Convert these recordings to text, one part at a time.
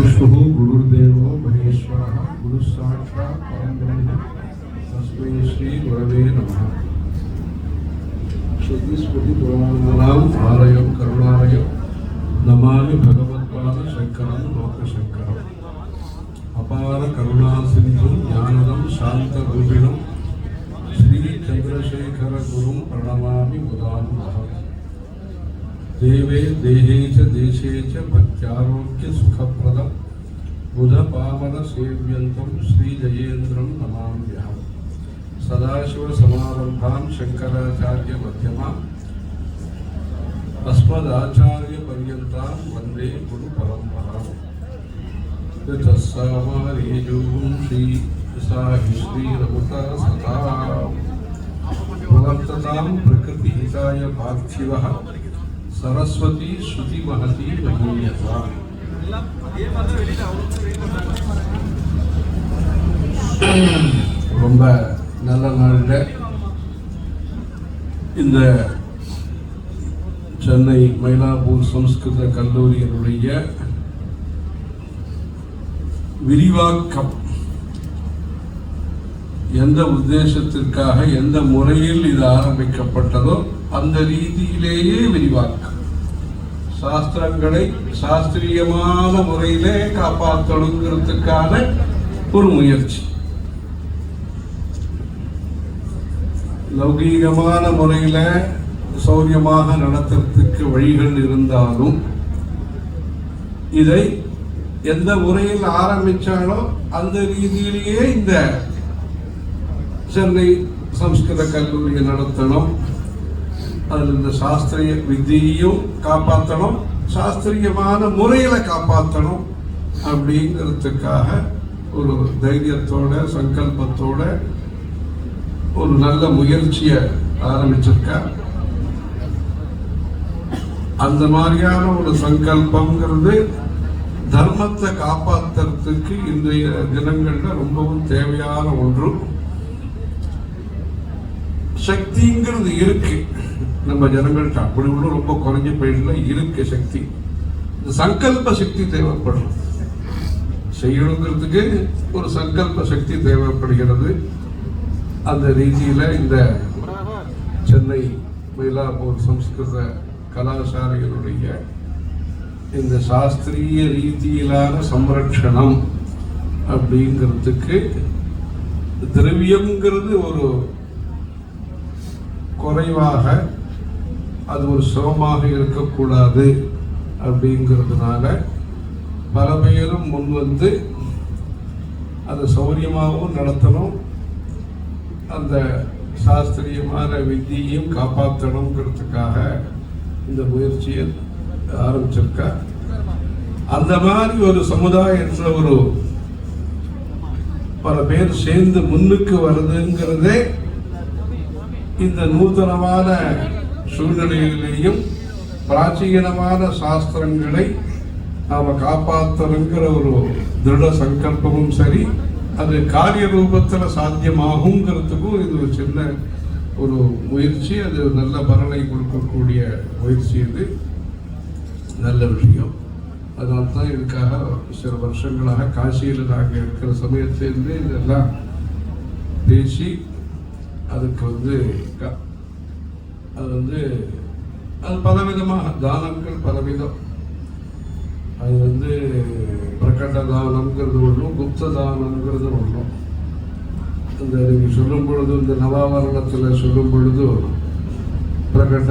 विष्णु गुरुर्देवो महेश्वरः गुरु साक्षात् परब्रह्म तस्मै श्री गुरवे नमः। श्रुतिस्मृति पुराणानाम् आलयं करुणालयं नमामि भगवत्पाद शंकरं लोकशंकरम्। अपार करुणा सिंधुं ज्ञानदं शान्तरूपिणं श्री चंद्रशेखर गुरुं प्रणमामि मुदान्वहम्। देवे देहे च देशे च भक्त्यारोग्य सुखप्रदं बुध पावन सेव्यन्तं श्री जयेन्द्रं नमाम्यहम्। सदाशिव समारंभां शंकराचार्य मध्यमाम् अस्मदाचार्य पर्यन्तां वन्दे गुरु परम्पराम्। तस्सामारेजुं श्री साहि श्री रघुता सदा प्रवर्ततां प्रकृतिहिताय पार्थिवः सरस्वती श्रुति महती महीयता। ரொம்ப நல்ல நாளில் இந்த சென்னை மயிலாப்பூர் சம்ஸ்கிருத கல்லூரியினுடைய விரிவாக்கம் எந்த உத்தேசத்திற்காக எந்த முறையில் இது ஆரம்பிக்கப்பட்டதோ அந்த ரீதியிலேயே விரிவாக்கம், சாஸ்திரங்களை சாஸ்திரியமான முறையிலே காப்பாற்றணுங்கிறதுக்கான ஒரு முயற்சி. லௌகீகமான முறையில சௌரியமாக நடத்துறதுக்கு வழிகள் இருந்தாலும் இதை எந்த முறையில் ஆரம்பிச்சாலோ அந்த ரீதியிலேயே இந்த சென்னை சம்ஸ்கிருத கல்லூரியை நடத்தணும். அதில் இந்த சாஸ்திரிய வித்தியையும் காப்பாற்றணும், சாஸ்திரியமான முறையில் காப்பாற்றணும் அப்படிங்கிறதுக்காக ஒரு தைரியத்தோட சங்கல்பத்தோட ஒரு நல்ல முயற்சியை ஆரம்பிச்சிருக்கா. அந்த மாதிரியான ஒரு சங்கல்பங்கிறது தர்மத்தை காப்பாற்றுறதுக்கு இன்றைய தினங்கள்ல ரொம்பவும் தேவையான ஒன்று. சக்திங்கிறது இருக்கு நம்ம ஜனங்கள்ட்ட, அப்படி ஒன்றும் ரொம்ப குறைஞ்ச போயிடல, இருக்கு சக்தி. இந்த சங்கல்ப சக்தி தேவைப்படும். செய்யணுங்கிறதுக்கு ஒரு சங்கல்ப சக்தி தேவைப்படுகிறது. அந்த ரீதியில இந்த சென்னை மயிலாப்பூர் சம்ஸ்கிருத கலாசாலைகளுடைய இந்த சாஸ்திரிய ரீதியிலான சம்ரட்சணம் அப்படிங்கிறதுக்கு திரவியம்ங்கிறது ஒரு குறைவாக, அது ஒரு சிரமமாக இருக்கக்கூடாது அப்படிங்கிறதுனால பல பேரும் முன் வந்து அதை சௌரியமாகவும் நடத்தணும், அந்த சாஸ்திரியமான வித்தியையும் காப்பாற்றணுங்கிறதுக்காக இந்த முயற்சியை ஆரம்பிச்சிருக்கா. அந்த மாதிரி ஒரு சமுதாயத்தில் ஒரு பல பேர் சேர்ந்து முன்னுக்கு வருதுங்கிறதே இந்த நூதனமான சூழ்நிலையிலேயும் பிராச்சீனமான சாஸ்திரங்களை நாம காப்பாற்றணுங்கிற ஒரு திருட சங்கல்பமும் சரி, அது காரிய ரூபத்தில் சாத்தியமாகுங்கிறதுக்கும் இது ஒரு சின்ன ஒரு முயற்சி. அது நல்ல பலனை கொடுக்கக்கூடிய முயற்சி. இது நல்ல விஷயம். அதனால்தான் இதுக்காக சில வருஷங்களாக காசியில் நாங்கள் இருக்கிற சமயத்திலிருந்து இதெல்லாம் பேசி அதுக்கு அது பலவிதமாக தானங்கள் பலவிதம். அது பிரகட தானம்ங்கிறது ஒன்றும், குப்த தானம்ங்கிறது ஒன்றும். இந்த நீங்கள் சொல்லும் பொழுது இந்த நவாவரணத்தில் சொல்லும் பொழுது பிரகட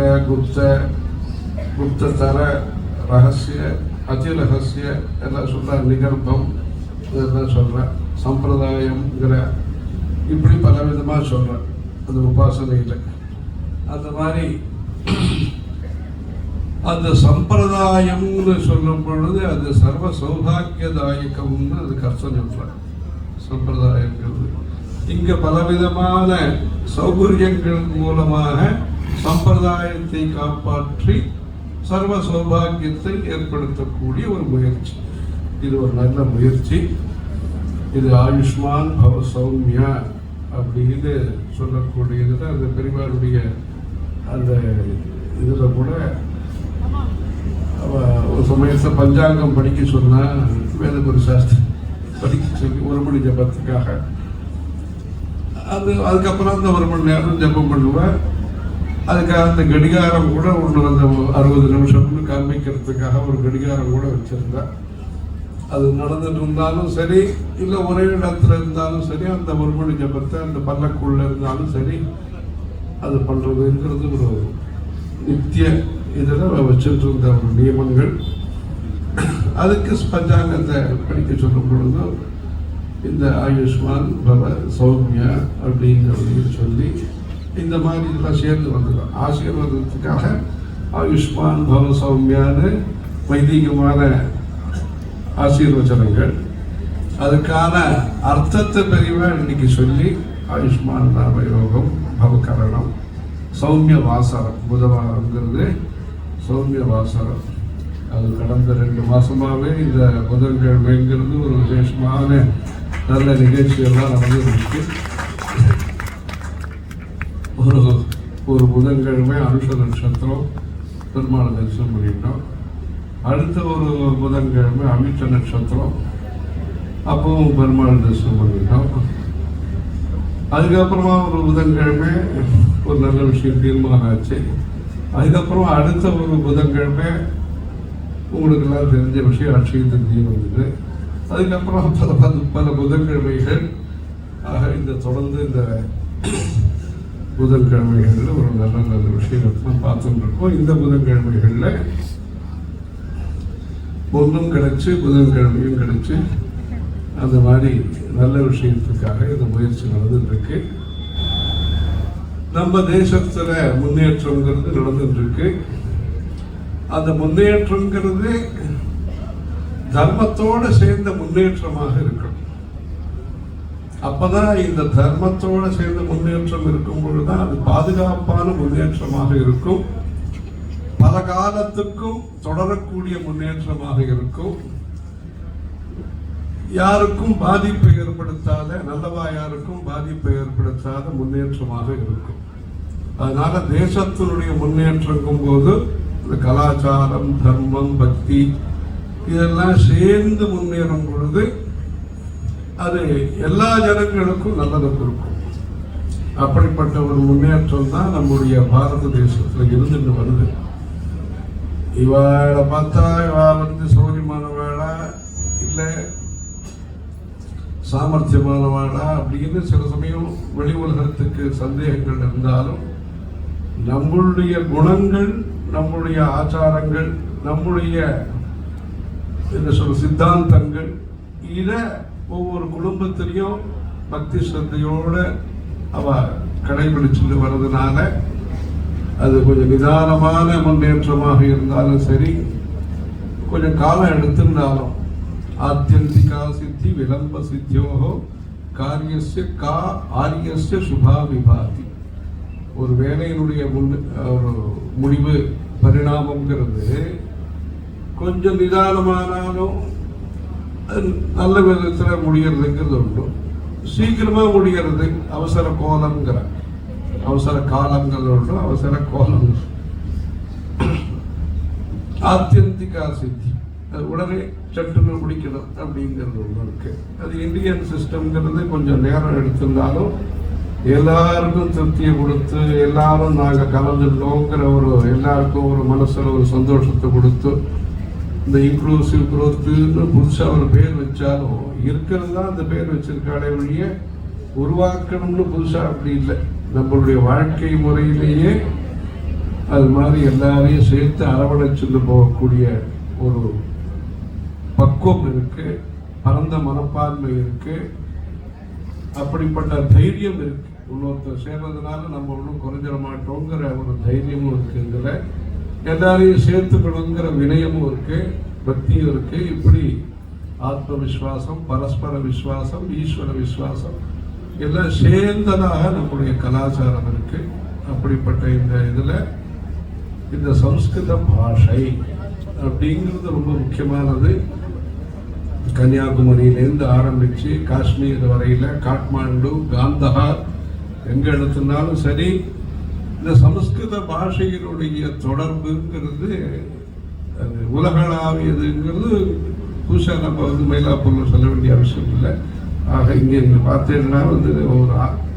குப்ததர ரகசிய அதி ரகசிய எல்லாம் சொல்ற, நிகர்ப்பம் இதெல்லாம் சொல்ற, சம்பிரதாயம்ங்கிற, இப்படி பலவிதமாக சொல்ற அந்த உபாசனையில். அந்த மாதிரி அந்த சம்பிரதாயம்னு சொல்லும் பொழுது அது சர்வ சௌபாகியதாயகம்னு அதுக்கு அர்த்தம் சொல்ற. சம்பிரதாயங்கிறது இங்க பலவிதமான சௌகரியங்கள் மூலமாக சம்பிரதாயத்தை காப்பாற்றி சர்வ சௌபாகியத்தை ஏற்படுத்தக்கூடிய ஒரு முயற்சி. இது ஒரு நல்ல முயற்சி. இது ஆயுஷ்மான் பவ சௌமியா அப்படின்னு சொல்லக்கூடியது. அந்த பெரியவாருடைய அந்த இதில் கூட ஒரு சமயத்தை பஞ்சாங்கம் படிக்க சொன்னா வேதகுரு சாஸ்திரி படிக்க சொல்லி 1 மணி ஜபத்துக்காக அதுக்கப்புறம் அந்த 1 மணி நேரம் ஜபம் பண்ணுவேன். அதுக்காக அந்த கடிகாரம் கூட ஒன்று அந்த 60 நிமிஷம்னு காமிக்கிறதுக்காக ஒரு கடிகாரம் கூட வச்சிருந்தேன். அது நடந்துட்டு இருந்தாலும் சரி, இல்லை ஒரே இடத்துல இருந்தாலும் சரி, அந்த 1 மணி ஜபத்தை அந்த பல்லக்குள்ள இருந்தாலும் சரி, அது பண்றதுங்கிறது ஒரு நித்திய இதில் வச்சுட்டு இருந்த ஒரு நியமங்கள். அதுக்கு பஞ்சாங்கத்தை படிக்க சொல்லும் பொழுது இந்த ஆயுஷ்மான் பவ சௌமியா அப்படிங்கிறதையும் சொல்லி இந்த மாதிரி இதெல்லாம் சேர்ந்து வந்துடும். ஆசீர்வாதத்துக்காக ஆயுஷ்மான் பவ சௌமியான்னு வைதிகமான ஆசீர்வச்சனங்கள், அதுக்கான அர்த்தத்தை பெரியவா இன்னைக்கு சொல்லி ஆயுஷ்மான் நாம யோகம் பவகரணம் சௌமிய வாசரம் புதவாரங்கிறது சௌமிய வாசரம். அது கடந்த 2 மாசமாவே இந்த புதன்கிழமைங்கிறது ஒரு விசேஷமான நல்ல நிகழ்ச்சியெல்லாம் நடந்துருக்கு. ஒரு புதன்கிழமை அனுஷ நட்சத்திரம் பெருமாள் தரிசனம் பண்ணிட்டோம். அடுத்த ஒரு புதன்கிழமை அமிட்ட நட்சத்திரம், அப்பவும் பெருமாள் தரிசனம் பண்ணிட்டோம். அதுக்கப்புறமா ஒரு புதன்கிழமை ஒரு நல்ல விஷயம் தீர்மானம் ஆச்சு. அதுக்கப்புறம் அடுத்த ஒரு புதன்கிழமை உங்களுக்கெல்லாம் தெரிஞ்ச விஷயம் அட்சய திருதி வந்தது. அதுக்கப்புறம் பல புதன்கிழமைகள் ஆக இந்த தொடர்ந்து இந்த புதன்கிழமைகளில் ஒரு நல்ல நல்ல விஷயத்தான் பார்த்துட்டு இருக்கோம். இந்த புதன்கிழமைகளில் பொண்ணும் கிடைச்சு புதன்கிழமையும் கிடைச்சு அந்த மாதிரி நல்ல விஷயத்துக்காக இந்த முயற்சி நடந்துட்டு இருக்கு. நம்ம தேசத்துல முன்னேற்றங்கிறது நடந்துட்டு இருக்கு. அந்த முன்னேற்றங்கிறது தர்மத்தோட சேர்ந்த முன்னேற்றமாக இருக்கணும். அப்பதான் இந்த தர்மத்தோட சேர்ந்த முன்னேற்றம் இருக்கும் பொழுதுதான் அது பாதுகாப்பான முன்னேற்றமாக இருக்கும், பல காலத்துக்கும் தொடரக்கூடிய முன்னேற்றமாக இருக்கும், யாருக்கும் பாதிப்பை ஏற்படுத்தாத, நல்லவா யாருக்கும் பாதிப்பை ஏற்படுத்தாத முன்னேற்றமாக இருக்கும். அதனால தேசத்தினுடைய முன்னேற்றம் போது இந்த கலாச்சாரம், தர்மம், பக்தி இதெல்லாம் சேர்ந்து முன்னேறும் பொழுது அது எல்லா ஜனங்களுக்கும் நல்லதை கொடுக்கும். அப்படிப்பட்ட ஒரு முன்னேற்றம் தான் நம்முடைய பாரத தேசத்துல இருந்துட்டு வருது. இவாளை பார்த்தா இவா சௌரியமானவாளா இல்லை சாமர்த்தியமானவாளா அப்படின்னு சில சமயம் வெளி உலகத்துக்கு சந்தேகங்கள் இருந்தாலும் நம்மளுடைய குணங்கள், நம்முடைய ஆச்சாரங்கள், நம்முடைய சித்தாந்தங்கள் இதை ஒவ்வொரு குடும்பத்திலையும் பக்தி ஸ்ரத்தையோடு அவ கடைபிடிச்சுட்டு வர்றதுனால அது கொஞ்சம் நிதானமான முன்னேற்றமாக இருந்தாலும் சரி, கொஞ்சம் காலம் எடுத்திருந்தாலும் ஆத்தியந்திகா சித்தி விளம்ப சித்தியோகோ காரியஸ்ய கா ஆரியஸ்ய சுபா விபாதி. ஒரு வேலையினுடைய ஒரு முடிவு பரிணாமங்கிறது கொஞ்சம் நிதானமானாலும் நல்ல விதத்தில் முடிகிறதுங்கிறது உண்டு. சீக்கிரமா முடிகிறது அவசர கோலம்ங்கிற அவசர காலங்கள் உண்டு, அவசர கோலம். ஆத்தியந்திகா சித்தி அது உடனே சட்டுன்னு முடிக்கணும் அப்படிங்கிறது ஒன்று இருக்கு. அது இந்தியன் சிஸ்டம்ங்கிறது கொஞ்சம் நேரம் எடுத்திருந்தாலும் எல்லாருக்கும் திருப்தியை கொடுத்து எல்லாரும் நாங்கள் கலந்துட்டோங்கிற ஒரு எல்லாருக்கும் ஒரு மனசுல ஒரு சந்தோஷத்தை கொடுத்து இந்த இன்க்ளூசிவ் குரோத்துன்னு புதுசாக ஒரு பேர் வச்சாலும் இருக்கிறது தான் அந்த பேர் வச்சிருக்காளே வழிய உருவாக்கணும்னு புதுசாக அப்படி இல்லை. நம்மளுடைய வாழ்க்கை முறையிலேயே அது மாதிரி எல்லாரையும் சேர்த்து அரவணைச்சுட்டு போகக்கூடிய ஒரு பக்குவம் இருக்கு, பரந்த மனப்பான்மை இருக்கு, அப்படிப்பட்ட தைரியம் இருக்கு. இன்னொருத்தர் சேர்றதுனால நம்ம ஒன்றும் குறைஞ்சிட மாட்டோங்கிற ஒரு தைரியமும் இருக்கு. இதுல எல்லாரையும் சேர்த்துக்கணுங்கிற வினயமும் இருக்கு, பக்தியும் இருக்கு. இப்படி ஆத்ம விஸ்வாசம், பரஸ்பர விஸ்வாசம், ஈஸ்வர விஸ்வாசம் எல்லாம் சேர்ந்ததாக நம்முடைய கலாச்சாரம் இருக்கு. அப்படிப்பட்ட இந்த இதுல இந்த சம்ஸ்கிருத பாஷை அப்படிங்கிறது ரொம்ப முக்கியமானது. கன்னியாகுமரியிலேருந்து ஆரம்பிச்சு காஷ்மீர் வரையில, காட்மாண்டு, காந்தஹார் எங்க எடுத்திருந்தாலும் சரி, இந்த சமஸ்கிருத பாஷையினுடைய தொடர்புங்கிறது அது உலகளாவியதுங்கிறது புதுசாக நம்ம மயிலாப்பூரில் சொல்ல வேண்டிய அவசியம் இல்லை. ஆக இங்கே நீங்கள் பார்த்தீங்கன்னா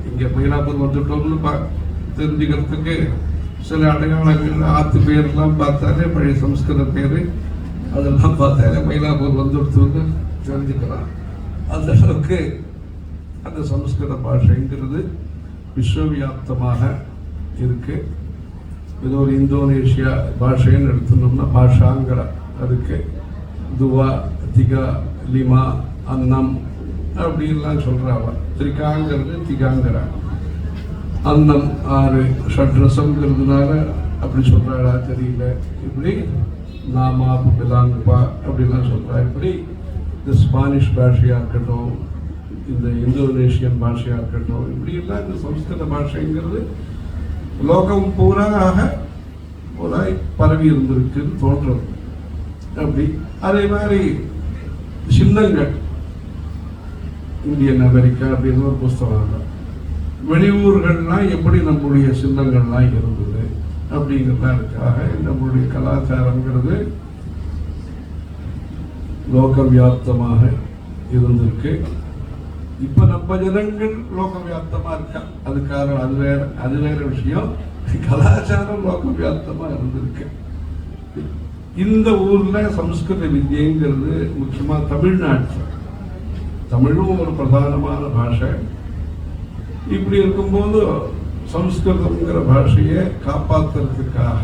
இங்கே மயிலாப்பூர் வந்துட்டோம்னு தெரிஞ்சுக்கிறதுக்கு சில அடையாளங்கள் ஆற்று பேர்லாம் பார்த்தாலே பழைய சம்ஸ்கிருத பேர் அதெல்லாம் பார்த்தாலே மயிலாப்பூர் வந்துடுத்துன்னு தெரிஞ்சுக்கலாம். அந்த அளவுக்கு அந்த சம்ஸ்கிருத பாஷைங்கிறது விஸ்வவியாப்தமாக இருக்கு. இது ஒரு இந்தோனேஷியா பாஷைன்னு எடுத்துனோம்னா பாஷாங்கிற அதுக்கு துவா, திகா, லிமா, அன்னம் அப்படின்லாம் சொல்கிறாவா. திரிகாங்கிறது திகாங்கிற அன்னம் 6 ஷட்ரசம்ங்கிறதுனால அப்படி சொல்கிறாளா தெரியல. இப்படி நாமா பிலாங்குபா அப்படின்லாம் சொல்கிறா. இப்படி இந்த ஸ்பானிஷ் பாஷையாக இருக்கட்டும், இந்த இந்தோனேஷியன் பாஷையாக இருக்கட்டும், இப்படியெல்லாம் இந்த சம்ஸ்கிருத பாஷைங்கிறது லோகம் பூராக ஒரு பரவி இருந்திருக்குன்னு தோன்றது. அப்படி அதே மாதிரி சின்னங்கள் இந்தியன் அமெரிக்கா அப்படின்னு ஒரு புஸ்தகம், வெளியூர்கள்லாம் எப்படி நம்முடைய சின்னங்கள்லாம் இருந்தது அப்படிங்கிறதுக்காக நம்முடைய கலாச்சாரங்கிறது லோக வியாப்தமாக இருந்திருக்கு. இப்ப நம்ம ஜனங்கள் லோக வியாப்தமா இருக்கா, அது காரணம் அது வேற விஷயம். கலாச்சாரம் லோக வியாப்தமா இருந்திருக்கு. இந்த ஊர்ல சம்ஸ்கிருத வித்யங்கிறது முக்கியமா தமிழ்நாட்டில், தமிழும் ஒரு பிரதானமான பாஷை. இப்படி இருக்கும்போது சம்ஸ்கிருதம்ங்கிற பாஷையை காப்பாற்றுறதுக்காக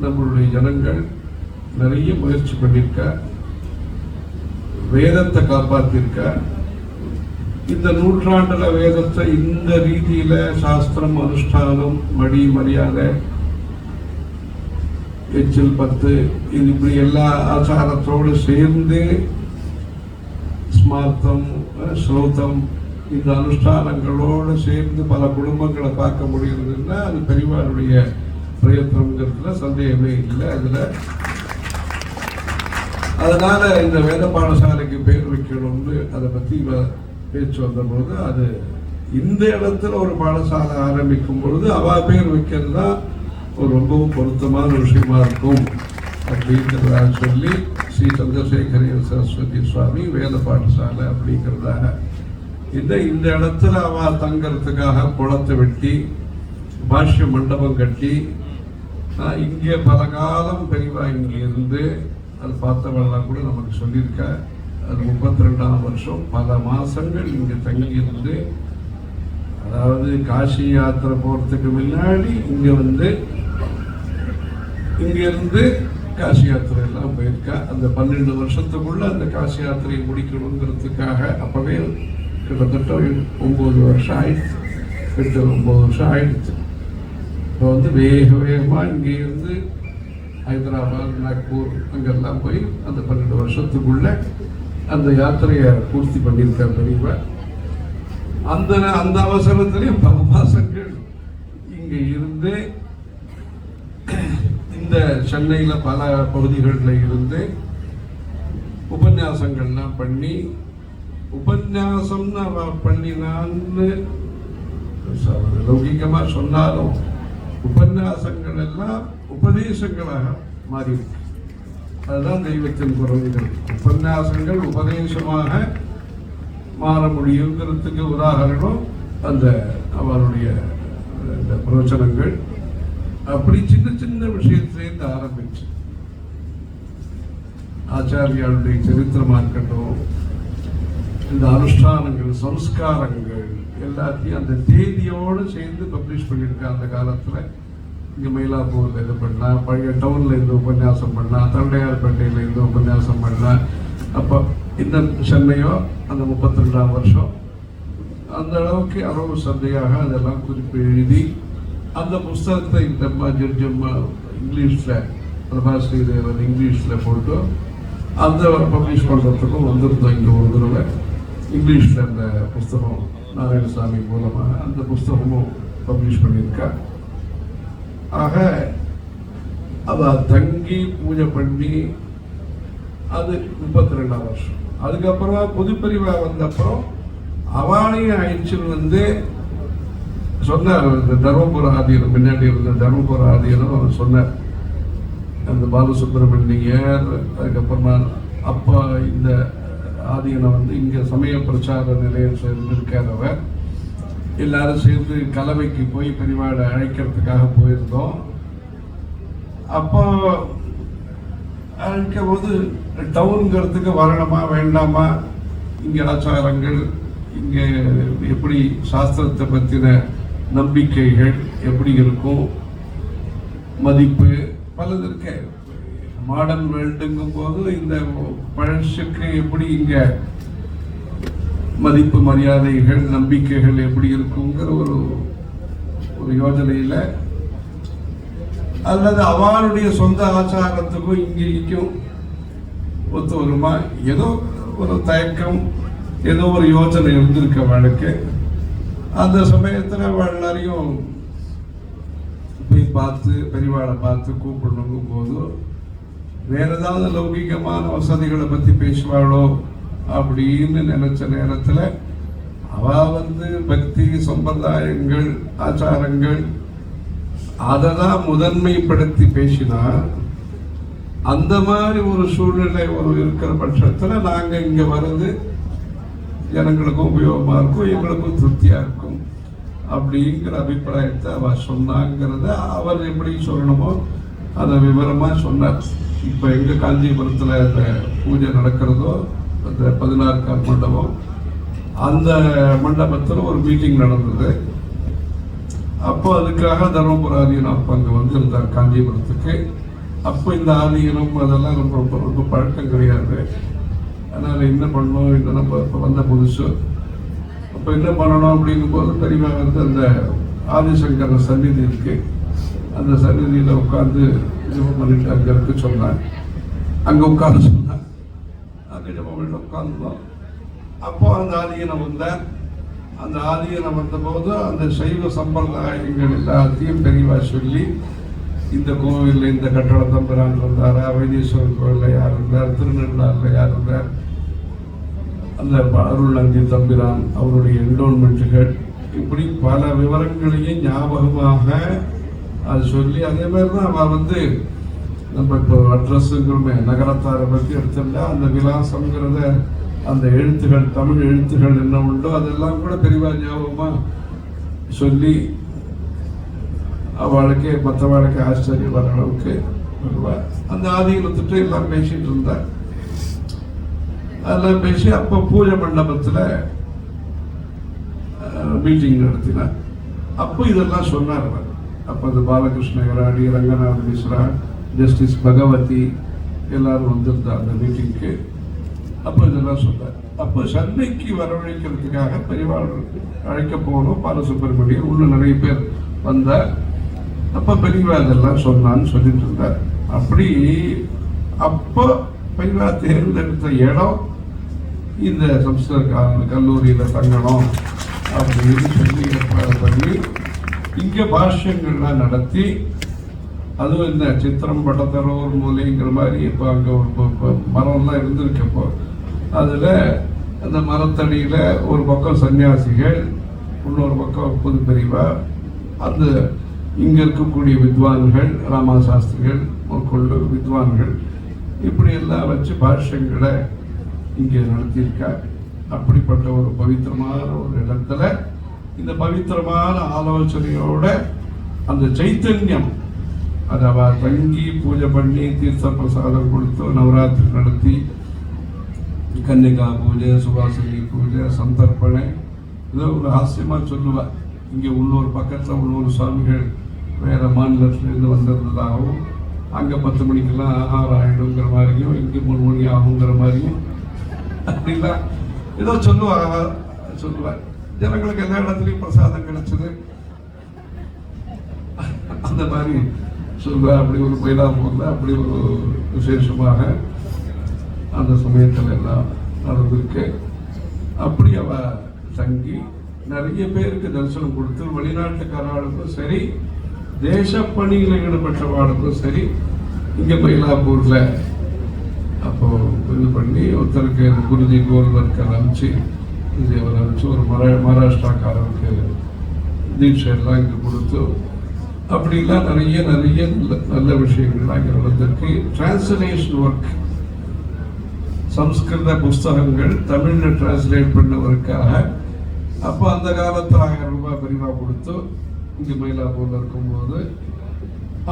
நம்மளுடைய ஜனங்கள் நிறைய முயற்சி பண்ணியிருக்க, வேதத்தை காப்பாற்றிருக்க. இந்த நூற்றாண்டுல வேதத்தை இந்த ரீதியில சாஸ்திரம், அனுஷ்டானம், மடி மரியாதை, எச்சில் 10 இது இப்படி எல்லா ஆச்சாரத்தோடு சேர்ந்து ஸ்மார்த்தம், ஸ்லோதம் இந்த அனுஷ்டானங்களோடு சேர்ந்து பல குடும்பங்களை பார்க்க முடியுதுன்னா அது பெரியவாருடைய பிரயத்தனம்ங்கிறதுல சந்தேகமே இல்லை. அதனால இந்த வேத பாடசாலைக்கு பேர் வைக்கணும்னு அதை பற்றி பேச்சு வந்த பொழுது, அது இந்த இடத்துல ஒரு பாடசாலை ஆரம்பிக்கும் பொழுது அவ பேர் வைக்கிறது தான் ஒரு ரொம்பவும் பொருத்தமான விஷயமா இருக்கும் அப்படிங்கிறதா சொல்லி ஸ்ரீ சந்திரசேகர சரஸ்வதி சுவாமி வேத பாடசாலை அப்படிங்கிறதாக இந்த இடத்துல அவ தங்கறதுக்காக குளத்தை வெட்டி பாஷ்ய மண்டபம் கட்டி இங்கே பல காலம் பெரியவா இங்கே இருந்து அது பார்த்தவெல்லாம் கூட நமக்கு சொல்லியிருக்க. அது 32ஆம் வருஷம் பல மாசங்கள் இங்கே தங்கி இருந்து, அதாவது காசி யாத்திரை போறதுக்கு முன்னாடி இங்க இருந்து காசி யாத்திரை எல்லாம் போயிருக்கா. அந்த 12 வருஷத்துக்குள்ள அந்த காசி யாத்திரையை முடிக்கணுங்கிறதுக்காக அப்பவே கிட்டத்தட்ட 9 வருஷம் ஆயிடுச்சு, 8-9 வருஷம் ஆயிடுச்சு. இப்போ வேக வேகமாக இங்கே இருந்து ஹைதராபாத், நாக்பூர் அங்கெல்லாம் போய் அந்த 12 வருஷத்துக்குள்ள அந்த யாத்திரையை பூர்த்தி பண்ணியிருக்கார் பெரியவா. அந்த அவசரத்திலேயே பல மாசங்கள் இங்கே இருந்து இந்த சென்னையில் பல பகுதிகளில் இருந்து உபன்யாசங்கள்லாம் பண்ணி, உபன்யாசம்னு பண்ணினான்னு லௌகிகமாக சொன்னாலும் உபன்யாசங்கள் எல்லாம் உபதேசங்களாக மாறியிருக்கு. அதுதான் தெய்வத்தின் குரல்கள். உபன்யாசங்கள் உபதேசமாக மாற முடியுங்கிறதுக்கு உதாரணம் அந்த அவருடைய பிரவச்சனங்கள். அப்படி சின்ன சின்ன விஷயத்திலேருந்து ஆரம்பிச்சு ஆச்சாரியாளுடைய சரித்திரமா இருக்கட்டும், இந்த அனுஷ்டானங்கள், சம்ஸ்காரங்கள் எல்லாத்தையும் அந்த தேதியோடு சேர்ந்து பப்ளிஷ் பண்ணியிருக்கேன். அந்த காலத்துல இங்கே மயிலாப்பூரில் இது பண்ணா, பழைய டவுனில் இருந்து உபன்யாசம் பண்ணா, தண்டையார்பேட்டையில் இருந்து உபன்யாசம் பண்ணா. அப்போ இந்த சென்னையோ அந்த 32ஆம் வருஷம் அந்த அளவுக்கு அளவு சந்தையாக அதெல்லாம் குறிப்பு எழுதி அந்த புஸ்தகத்தை இந்த ஜட்ஜம்மா இங்கிலீஷில் பிரபாஸ்ரீதேவன் இங்கிலீஷில் போட்டு அந்த பப்ளிஷ் பண்ணுறதுக்கும் வந்திருந்தோம். இங்கே ஒரு தடவை இங்கிலீஷில் அந்த புஸ்தகம் நாராயணசாமி மூலமாக அந்த புஸ்தகமும் பப்ளிஷ் பண்ணியிருக்கா. ஆக அவ தங்கி பூஜை பண்ணி அது 32ஆம் வருஷம். அதுக்கப்புறம் புதுப்பிரிவா வந்தப்புறம் அவளையும் ஆயிடுச்சுன்னு சொன்னார். இந்த தர்மபுர ஆதீனம் முன்னாடி இருந்த தர்மபுர ஆதீனம் அவர் சொன்னார், அந்த பாலசுப்ரமணியர், அதுக்கப்புறமா அப்பா இந்த ஆதீனை வந்து இங்கே சமய பிரச்சார நிலையம் சேர்ந்திருக்கிறவர் எல்லாரும் சேர்ந்து கலவைக்கு போய் பெரியவாளை அழைக்கிறதுக்காக போயிருந்தோம். அப்போ அழைக்கும் போது டவுனுங்கிறதுக்கு வரணுமா வேண்டாமா, இங்கே ஆச்சாரங்கள், இங்கே எப்படி சாஸ்திரத்தை பற்றின நம்பிக்கைகள் எப்படி இருக்கும், மதிப்பு பலது இருக்கு. மாடர்ன் வேர்ல்டுங்கும் போது இந்த பழசுக்கு எப்படி இங்க மதிப்பு மரியாதைகள் நம்பிக்கைகள் எப்படி இருக்குங்கிற ஒரு யோஜனையில, அல்லது அவளுடைய சொந்த ஆச்சாரத்துக்கும் இங்கேயும் ஒத்து வருமா, ஏதோ ஒரு தயக்கம், ஏதோ ஒரு யோசனை இருந்திருக்க வழக்கு. அந்த சமயத்துல எல்லாரையும் போய் பார்த்து பெரியவாளை பார்த்து கூப்பிடணுங்கும் போது வேற ஏதாவது லௌகிகமான வசதிகளை பத்தி பேசுவாளோ அப்படின்னு நினைச்ச நேரத்துல அவ வந்து பக்தி சம்பிரதாயங்கள் ஆச்சாரங்கள் அதெல்லாம் முதன்மைப்படுத்தி பேசினா, அந்த மாதிரி ஒரு சூழ்நிலை ஒரு இருக்கிற பட்சத்துல நாங்க இங்க வர்றது ஜனங்களுக்கும் உபயோகமா இருக்கும், எங்களுக்கும் திருப்தியா இருக்கும் அப்படிங்கிற அபிப்பிராயத்தை அவ சொன்னாங்கிறத அவர் எப்படி சொல்லணுமோ அதை விவரமா சொன்னார். இப்ப எங்க காஞ்சிபுரத்துல இந்த பூஜை நடக்கிறதோ அந்த 16 கால் மண்டபம், அந்த மண்டபத்தில் ஒரு மீட்டிங் நடந்தது. அப்போ அதுக்காக தர்மபுர ஆதீனம் அப்போ அங்கே வந்திருந்தார் காஞ்சிபுரத்துக்கு. அப்போ இந்த ஆதீனம் அதெல்லாம் ரொம்ப ரொம்ப ரொம்ப பழக்கம் கிடையாது. அதனால் என்ன பண்ணணும், இந்த நம்ம இப்போ வந்த புதுசு அப்போ என்ன பண்ணணும் அப்படிங்கும்போது பெரியமா வந்து அந்த ஆதிசங்கர சந்நிதி இருக்கு, அந்த சந்நிதியில் உட்காந்து ஜபம் பண்ணிட்டு அங்கே இருக்க சொன்னாங்க. அங்கே உட்காந்து சொன்னாங்க, அங்கே ஜபம் பண்ணிட்டு உட்காந்துருந்தோம். அப்போ அந்த ஆதீனம் வந்தார். அந்த ஆதீனம் வந்தபோது அந்த சைவ சம்பிரதாயங்கள் எல்லாத்தையும் பெரியவா சொல்லி, இந்த கோவிலில் இந்த கட்டட தம்பிரான் இருந்தார், வைத்தீஸ்வரன் கோவிலில் யார் இருந்தார், திருநெல்வேலியில் யார் இருந்தார், அந்த அருள் நந்தி தம்பிரான் அவருடைய என்டோன்மெண்ட்டுகள், இப்படி பல விவரங்களையும் ஞாபகமாக அது சொல்லி, அதே மாதிரி தான் அவன் வந்து நம்ம இப்போ அட்ரஸுங்கிறமே நகரத்தாரை பற்றி எடுத்துட்டா அந்த விலாசங்கிறத அந்த எழுத்துகள் தமிழ் எழுத்துகள் என்ன உண்டோ அதெல்லாம் கூட பெரியவா ஞாபகமா சொல்லி அவளுக்கு மற்றவளுக்கு ஆச்சரியம் வர அளவுக்கு வருவார். அந்த ஆதீனத்துட்டு எல்லாம் பேசிட்டு இருந்தார். அதெல்லாம் பேசி அப்போ பூஜை மண்டபத்தில் மீட்டிங் நடத்தினார். அப்போ இதெல்லாம் சொன்னார். அப்போ அது பாலகிருஷ்ண கராடி, ரங்கநாத மிஸ்ரா, ஜஸ்டிஸ் பகவதி எல்லாரும் வந்திருந்தார் அந்த மீட்டிங்க்கு. அப்போ இதெல்லாம் சொன்னார். அப்போ சென்னைக்கு வரவழைக்கிறதுக்காக பெரியவாள் அழைக்க போகணும், பாலசுப்ரமணியன் உள்ள நிறைய பேர் வந்தார். அப்போ பெரியவா இதெல்லாம் சொன்னான்னு சொல்லிட்டு இருந்தார். அப்படி அப்போ பெரியவா தேர்ந்தெடுத்த இடம் இந்த சம்ஸ்கிருத கல்லூரியில் தங்கணும் அப்படின்னு சொல்லி ஏற்பாடு பண்ணி இங்கே பாஷ்யங்கள்லாம் நடத்தி, அதுவும் இந்த சித்திரம் பட்டத்தரோர் மூலைங்கிற மாதிரி இப்போ அங்கே ஒரு மரம்லாம் இருந்திருக்கப்போ அதில் அந்த மரத்தடியில் ஒரு பக்கம் சன்னியாசிகள், இன்னொரு பக்கம் புது பெரியவா, அந்த இங்கே இருக்கக்கூடிய வித்வான்கள், ராமா சாஸ்திரிகள் கொண்டு வித்வான்கள் இப்படி எல்லாம் வச்சு பாஷ்யங்களை இங்கே நடத்தியிருக்கார். அப்படிப்பட்ட ஒரு பவித்திரமான ஒரு இடத்துல இந்த பவித்திரமான ஆலோசனையோட அந்த சைத்தன்யம் அதை அவ தங்கி பூஜை பண்ணி தீர்த்த பிரசாதம் கொடுத்து நவராத்திரி நடத்தி கன்னிகா பூஜை, சுவாசினி பூஜை, சந்தர்ப்பணை, ஏதோ ஒரு ஹாஸ்யமா சொல்லுவா. இங்கே உள்ளூர் பக்கத்தில் உள்ளூர் சுவாமிகள் வேற மாநிலத்திலிருந்து வந்திருந்ததாகவும், அங்கே 10 மணிக்கெல்லாம் ஆகாரம் ஆகிடுங்கிற மாதிரியும், இங்கே 3 மணி ஆகுங்கிற மாதிரியும் அப்படிலாம் ஏதோ சொல்லுவார். ஜனங்களுக்கு எல்லா இடத்துலையும் பிரசாதம் கிடைச்சது அந்த மாதிரி சொல்லுவார். அப்படி ஒரு மயிலாப்பூர்ல அப்படி ஒரு விசேஷமாக அந்த சமயத்தில் எல்லாம் நடந்திருக்கு. அப்படி அவ தங்கி நிறைய பேருக்கு தரிசனம் கொடுத்து, வெளிநாட்டுக்காரர்களுக்கும் சரி, தேசப்பணியில் ஈடுபட்டவாளுக்கும் சரி, இங்கே மயிலாப்பூர்ல அப்போ இது பண்ணி ஒருத்தருக்கு குருஜி கோல்வர்க்கர் அனுப்பிச்சு, அவர் அனுப்பிச்சு ஒரு மகாராஷ்டிராக்காரருக்கு தீட்சை எல்லாம் இங்கே கொடுத்து அப்படிலாம் நிறைய நிறைய நல்ல விஷயங்கள் அங்கே நடந்திருக்கு. டிரான்ஸ்லேஷன் ஒர்க், சம்ஸ்கிருத புஸ்தகங்கள் தமிழ்ல டிரான்ஸ்லேட் பண்ணவருக்காக அப்போ அந்த காலத்தில் 1000 ரூபாய் பரிவா கொடுத்து இங்கே மயிலாப்பூர்ல இருக்கும்போது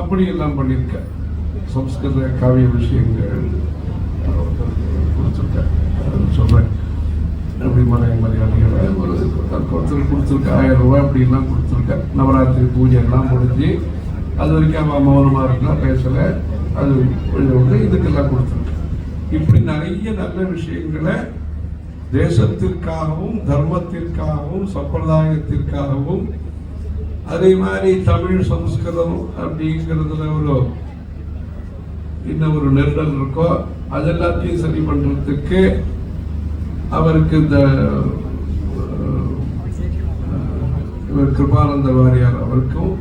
அப்படியெல்லாம் பண்ணியிருக்கேன். சம்ஸ்கிருத காவிய விஷயங்கள் கொடுத்துருக்கேன். சொல்றேன் அப்படி மரியாதைகளை ஒரு ஒருத்தர் கொடுத்துருக்கேன். 1000 ரூபாய் அப்படிலாம் கொடுத்துருக்கேன். நவராத்திரி பூஜை எல்லாம் முடிஞ்சு அது வரைக்கும் அவன் மௌனமாக இருக்கலாம், பேசலை. அது விட்டு இதுக்கெல்லாம் கொடுத்துருக்கேன். இப்படி நிறைய நல்ல விஷயங்களை தேசத்திற்காகவும் தர்மத்திற்காகவும் சம்பிரதாயத்திற்காகவும் அதே மாதிரி தமிழ் சம்ஸ்கிருதம் அப்படிங்கிறதுல இன்னும் ஒரு நெருடல் இருக்கோ அதெல்லாத்தையும் சரி பண்றதுக்கு அவருக்கு இந்த கிருபானந்த வாரியார் அவருக்கும்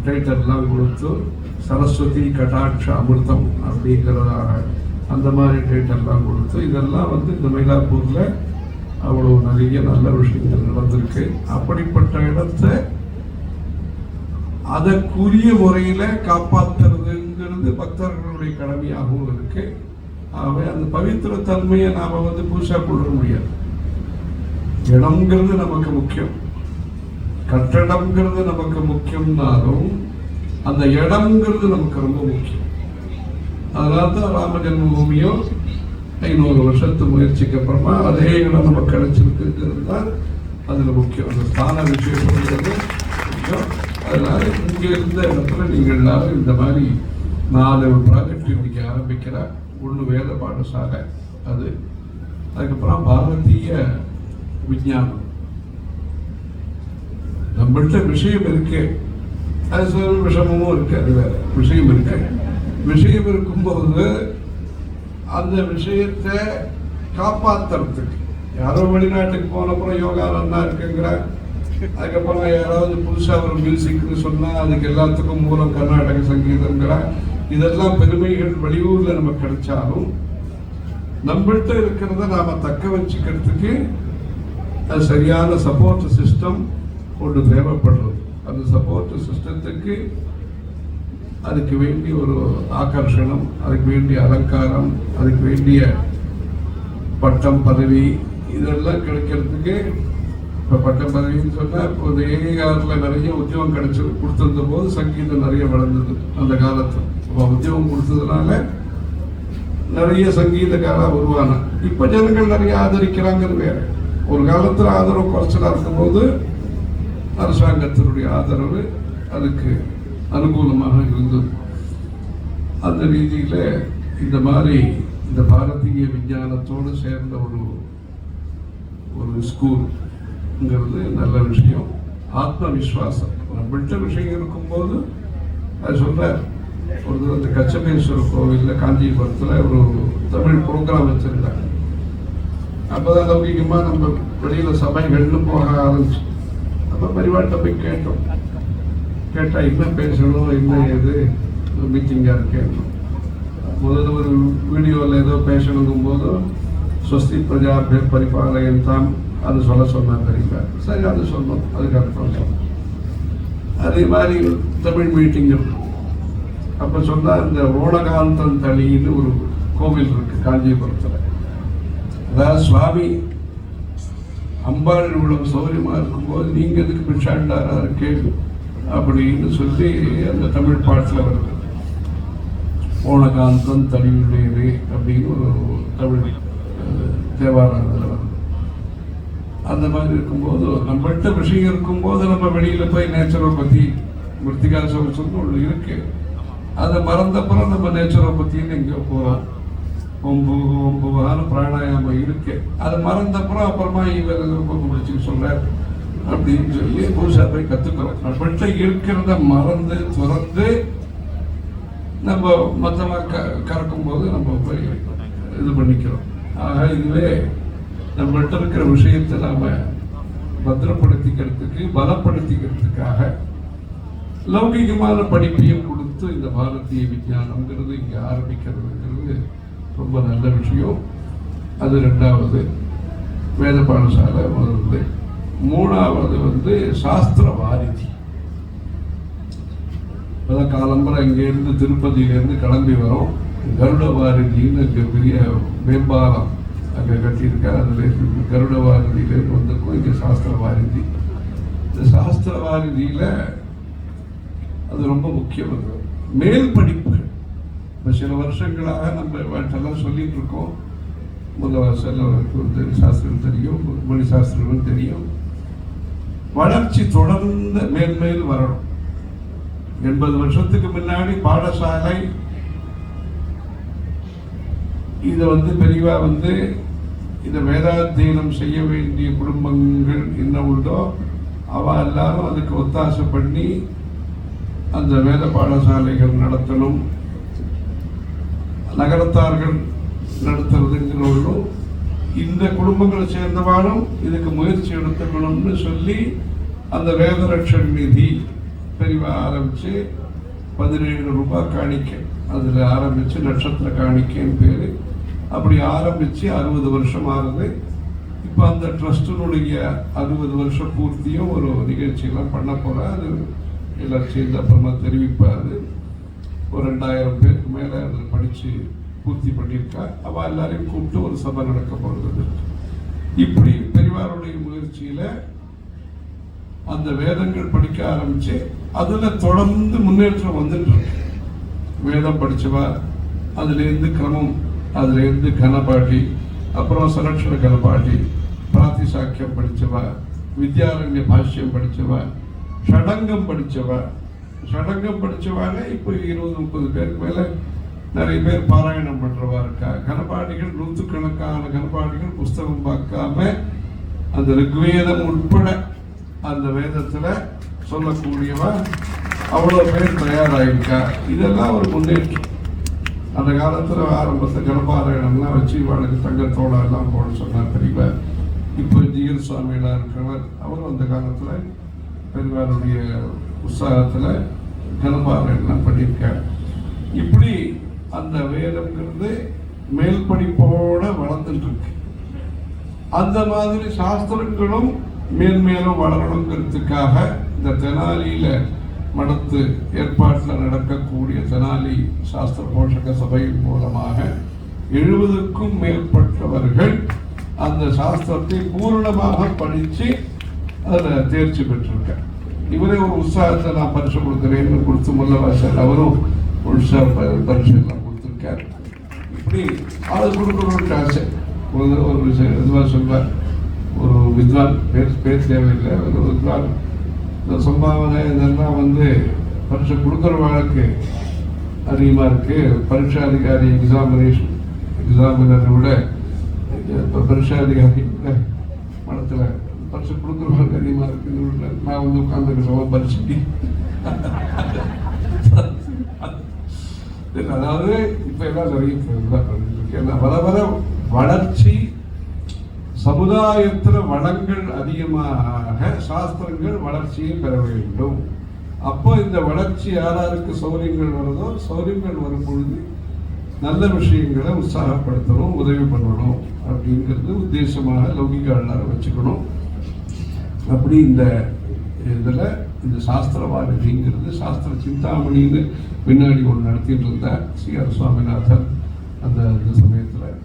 டைட்டர்லாம் கொடுத்து சரஸ்வதி கடாட்ச அமிர்தம் அப்படிங்கிறதாக அந்த மாதிரி டைட்டர்லாம் கொடுத்து இதெல்லாம் இந்த மயிலாப்பூர்ல அவ்வளவு நிறைய நல்ல விஷயங்கள் நடந்திருக்கு. அப்படிப்பட்ட இடத்தை அதற்குரிய முறையில காப்பாற்றுறதுங்கிறது பக்தர்களுடைய கடமையாகவும் இருக்கு. ஆகவே அந்த பவித்திர தன்மையை நாம புதுசா கொள்ள முடியாது. இடம்ங்கிறது நமக்கு முக்கியம், கட்டடம்ங்கிறது நமக்கு முக்கியம்னாலும் அந்த இடம்ங்கிறது நமக்கு ரொம்ப முக்கியம். அதனால்தான் ராம ஜென்மபூமியோ 500 வருஷத்து முயற்சிக்கு அப்புறமா அதே இடம் நமக்கு கிடைச்சிருக்குங்கிறது தான் அதுல முக்கியம். அந்த ஸ்தான விஷயம்ங்கிறது முக்கியம். அதனால இங்க இருந்த இடத்துல நீங்கள் எல்லாரும் இந்த மாதிரி 4 ப்ராஜெக்ட் இன்னைக்கு ஆரம்பிக்கிறார். ஒன்று வேத பாடசாலை, அதுக்கப்புறம் பாரதிய விஞ்ஞானம். நம்மள்கிட்ட விஷயம் இருக்கு, அது சில விஷமமும் இருக்கு, அது வேற விஷயம் இருக்கு. விஷயம் இருக்கும்போது அந்த விஷயத்தை காப்பாத்துறதுக்கு யாரோ வெளிநாட்டுக்கு போனப்புறம் யோகா நல்லா இருக்குங்கிற, அதுக்கப்புறம் யாராவது புதுசா ஒரு மியூசிக்னு சொன்னா அதுக்கு எல்லாத்துக்கும் மூலம் கர்நாடக சங்கீதங்கிற, இதெல்லாம் பெருமைகள் வெளியூர்ல நமக்கு கிடைச்சாலும் நம்மள்கிட்ட இருக்கிறத நாம தக்க வச்சுக்கிறதுக்கு அது சரியான சப்போர்ட் சிஸ்டம் ஒன்று தேவைப்படுறது. அந்த சப்போர்ட் சிஸ்டத்துக்கு அதுக்கு வேண்டிய ஒரு ஆகர்ஷணம், அதுக்கு வேண்டிய அலங்காரம், அதுக்கு வேண்டிய பட்டம் பதவி இதெல்லாம் கிடைக்கிறதுக்கு இப்போ பட்டம் பதவின்னு சொன்னா இப்போ ஏகாரத்தில் நிறைய உத்தியோகம் கிடைச்சி கொடுத்திருந்த போது சங்கீதம் நிறைய வளர்ந்தது அந்த காலத்தில். இப்போ உத்தியோகம் கொடுத்ததுனால நிறைய சங்கீதக்காரா உருவான. இப்ப ஜனங்கள் நிறைய ஆதரிக்கிறாங்கிறது வேற. ஒரு காலத்துல ஆதரவு குறைச்சலா இருக்கும்போது அரசாங்கத்தினுடைய ஆதரவு அதுக்கு அனுகூலமாக இருந்தது. அந்த ரீதியில இந்த மாதிரி இந்த பாரதிய விஞ்ஞானத்தோடு சேர்ந்த ஒரு ஸ்கூல்ங்கிறது நல்ல விஷயம். ஆத்ம விஸ்வாசம் நம்மள்கிட்ட விஷயம் இருக்கும்போது அது சொல்ற ஒரு அந்த கச்சமேஸ்வரர் கோவில்ல காஞ்சிபுரத்துல ஒரு தமிழ் ப்ரோக்ராம் வச்சிருந்தாங்க. அப்பதான் லௌகிகமா நம்ம வெளியில சபைகள்னு போக ஆரம்பிச்சு அப்ப பரிவாட்ட போய் கேட்டா என்ன பேசணும், என்ன ஏது மீட்டிங்கா இருக்கேன். முதல்ல ஒரு வீடியோவில் ஏதோ பேசணுங்கும் போது ஸ்வஸ்தி பிரஜா பரிபாலயம் தான் அது சொல்ல தெரியல. சரி அது சொன்னோம், அதுக்கு அர்த்தம் சொன்னோம். அதே மாதிரி தமிழ் மீட்டிங் இருக்கும். அப்ப சொன்னா இந்த ஓணகாந்தன் தளின்னு ஒரு கோவில் இருக்கு காஞ்சிபுரத்துல. அதாவது சுவாமி அம்பாள் இவ்வளவு சௌரியமா இருக்கும்போது நீங்க எதுக்கு பிச்சாண்டாரா இருக்கு அப்படின்னு சொல்லி அந்த தமிழ் பாட்டுல வருது. ஓணகாந்தன் தளியுடையது அப்படின்னு ஒரு தமிழ் தேவாரத்தில் வருது. அந்த மாதிரி இருக்கும்போது நம்மகிட்ட விஷயம் இருக்கும்போது நம்ம வெளியில போய் நேச்சுரோபதி மிருத்திகா சோசம்னு ஒன்று இருக்கு. அதை மறந்தப்புறம் நம்ம நேச்சுரோபத்தின்னு எங்கேயோ போகிறோம். ஒம்புவான பிராணாயாமம் இருக்கு. அதை மறந்தப்புறம் அப்புறமா இவர் முடிச்சு சொல்ற அப்படின்னு சொல்லி புதுசா போய் கத்துக்கிறோம். நம்மகிட்ட இருக்கிறத மறந்து துறந்து நம்ம மொத்தமாக கறக்கும் போது நம்ம போய் இது பண்ணிக்கிறோம். ஆக இதுவே நம்மகிட்ட இருக்கிற விஷயத்தை நாம பத்திரப்படுத்திக்கிறதுக்கு பலப்படுத்திக்கிறதுக்காக லௌகிகமான படிப்பையும் கொடுத்து இந்த பாரதிய விஞ்ஞானம்ங்கிறது இங்க ஆரம்பிக்கிறதுங்கிறது ரொம்ப நல்ல விஷயம். அது 2வது வேத பாடசாலை முதல்ல. 3வது சாஸ்திர வாரிதி. அதான் காலம்பரம் இங்கேருந்து திருப்பதியிலேருந்து கிளம்பி வரோம். கருட வாரதின்னு அங்கே பெரிய மேம்பாலம் அங்கே கட்டியிருக்காரு. அதில் கருட வாரதியிலேருந்து வந்திருக்கோம். இங்கே சாஸ்திர வாரதி. இந்த சாஸ்திர வாரதியில் அது ரொம்ப முக்கியமானது. மேல் படிப்புகள் இப்போ சில வருஷங்களாக நம்ம வாட்டெல்லாம் சொல்லிட்டு இருக்கோம். முதல்வர் சாஸ்திரம் தெரியும், மணி சாஸ்திரங்களும் தெரியும். வளர்ச்சி தொடர்ந்து மேன்மேல் வரணும். 80 வருஷத்துக்கு முன்னாடி பாடசாலை இதை பெரியவா இதை வேதாத்தியனம் செய்ய வேண்டிய குடும்பங்கள் என்ன உண்டோ அவ எல்லாரும் அதுக்கு ஒத்தாசை பண்ணி அந்த வேத பாடசாலைகள் நடத்தணும், நகரத்தார்கள் நடத்துறதுங்கிறவர்களும் இந்த குடும்பங்களை சேர்ந்தவாலும் இதுக்கு முயற்சி எடுத்துக்கணும்னு சொல்லி அந்த வேதரட்சன் நிதி பெரிவா ஆரம்பிச்சு 17 ரூபாய் காணிக்க அதில் ஆரம்பிச்சு நட்சத்திர காணிக்கைன்னு பேர். அப்படி ஆரம்பிச்சு 60 வருஷம் ஆகுது. இப்போ அந்த ட்ரஸ்டினுடைய 60 வருஷம் பூர்த்தியும் ஒரு நிகழ்ச்சியெல்லாம் பண்ண போகிறா. அது எல்லாம் சேர்ந்து அப்புறமா தெரிவிப்பார். ஒரு 2000 பேருக்கு மேலே அதில் படித்து பூர்த்தி பண்ணியிருக்கா. அவள் எல்லாரையும் கூப்பிட்டு ஒரு சபை நடக்க போகிறது. இப்படி பெரிவாருடைய முயற்சியில் அந்த வேதங்கள் படிக்க ஆரம்பிச்சு அதில் தொடர்ந்து முன்னேற்றம் வந்துட்டு இருக்கு. வேதம் படித்தவா அதுலேருந்து கிரமம், அதுலேருந்து கனபாட்டி, அப்புறம் சரட்சண கனபாட்டி, பிராத்திசாக்கியம் படித்தவா, வித்யாரண்ய பாஷ்யம் படித்தவா, ஷடங்கம் படித்தவா. ஷடங்கம் படித்தவாங்க இப்போ 20-30 பேருக்கு மேலே நிறைய பேர் பாராயணம் பண்ணுறவா இருக்கா. கனபாடிகள் 100கணக்கான கனபாடிகள் புஸ்தகம் பார்க்காம அந்த ரிக்வேதம் உட்பட அந்த வேதத்தில் சொல்லக்கூடியவா அவ்வளோ பேர் தயாராகிருக்கா. இதெல்லாம் ஒரு முன்னேற்றம். அந்த காலத்தில் ஆரம்பத்தில் கனபாராயணம்லாம் வச்சு இவளுக்கு தங்கத்தோட எல்லாம் போட சொன்னார் பெரியவா. இப்போ ஜிஎல் சுவாமியில இருக்கிறவர் அவரும் அந்த காலத்தில் பெரியவாருடைய உற்சாகத்தில் கனபாராயணம் பண்ணியிருக்கார். இப்படி அந்த வேதம்ங்கிறது மேல் படிப்போட வளர்ந்துட்டு இருக்கு. அந்த மாதிரி சாஸ்திரங்களும் மேன்மேலும் வளரணுங்கிறதுக்காக இந்த தெனாலியில மடத்து ஏற்பாட்டில் நடக்கக்கூடிய தெனாலி சாஸ்திர போஷக சபையின் மூலமாக 70க்கும் மேற்பட்டவர்கள் அந்த சாஸ்திரத்தை பூரணமாக படித்து அதில் தேர்ச்சி பெற்றிருக்கார். இவரே ஒரு உற்சாகத்தை நான் பரிசு கொடுக்குறேன்னு கொடுத்து முல்லவாசல் அவரும் பரிசு எல்லாம் கொடுத்துருக்கார். இப்படி அது கொடுக்கணும்னு ஆசை. ஒரு விஷயம் இதுவாக சொல்வார், ஒரு வித்வான் பேர் தேவையில்லை, ஒரு வித்வான் இந்த சம்பாவனை இதெல்லாம் பரிசு கொடுக்குறவங்களுக்கு அதிகமாக இருக்குது. பரீட்சா அதிகாரி எக்ஸாமினரை விட இப்போ பரீட்சா அதிகாரி மடத்தில் பரிசு கொடுக்குறவங்களுக்கு அதிகமாக இருக்குன்னு நான் உட்காந்துருக்க பரிசு. அதாவது இப்ப எல்லாம் நிறைய வர வர வளர்ச்சி சமுதாயத்துல வளங்கள் அதிகமாக சாஸ்திரங்கள் வளர்ச்சியை பெற வேண்டும். அப்போ இந்த வளர்ச்சி யாராருக்கு சௌரியங்கள் வருதோ சௌரியங்கள் வரும் பொழுது நல்ல விஷயங்களை உற்சாகப்படுத்தணும், உதவி பண்ணணும் அப்படிங்கிறது உத்தேசமாக லௌகிக எல்லாரும் வச்சுக்கணும். அப்படி இந்த இதுல இந்த சாஸ்திரவாதிங்கிறது சாஸ்திர சிந்தாமணின்னு பின்னாடி ஒன்று நடத்திட்டு இருந்தார் சி.ஆர். சுவாமிநாதன் அந்த சமயத்தில்.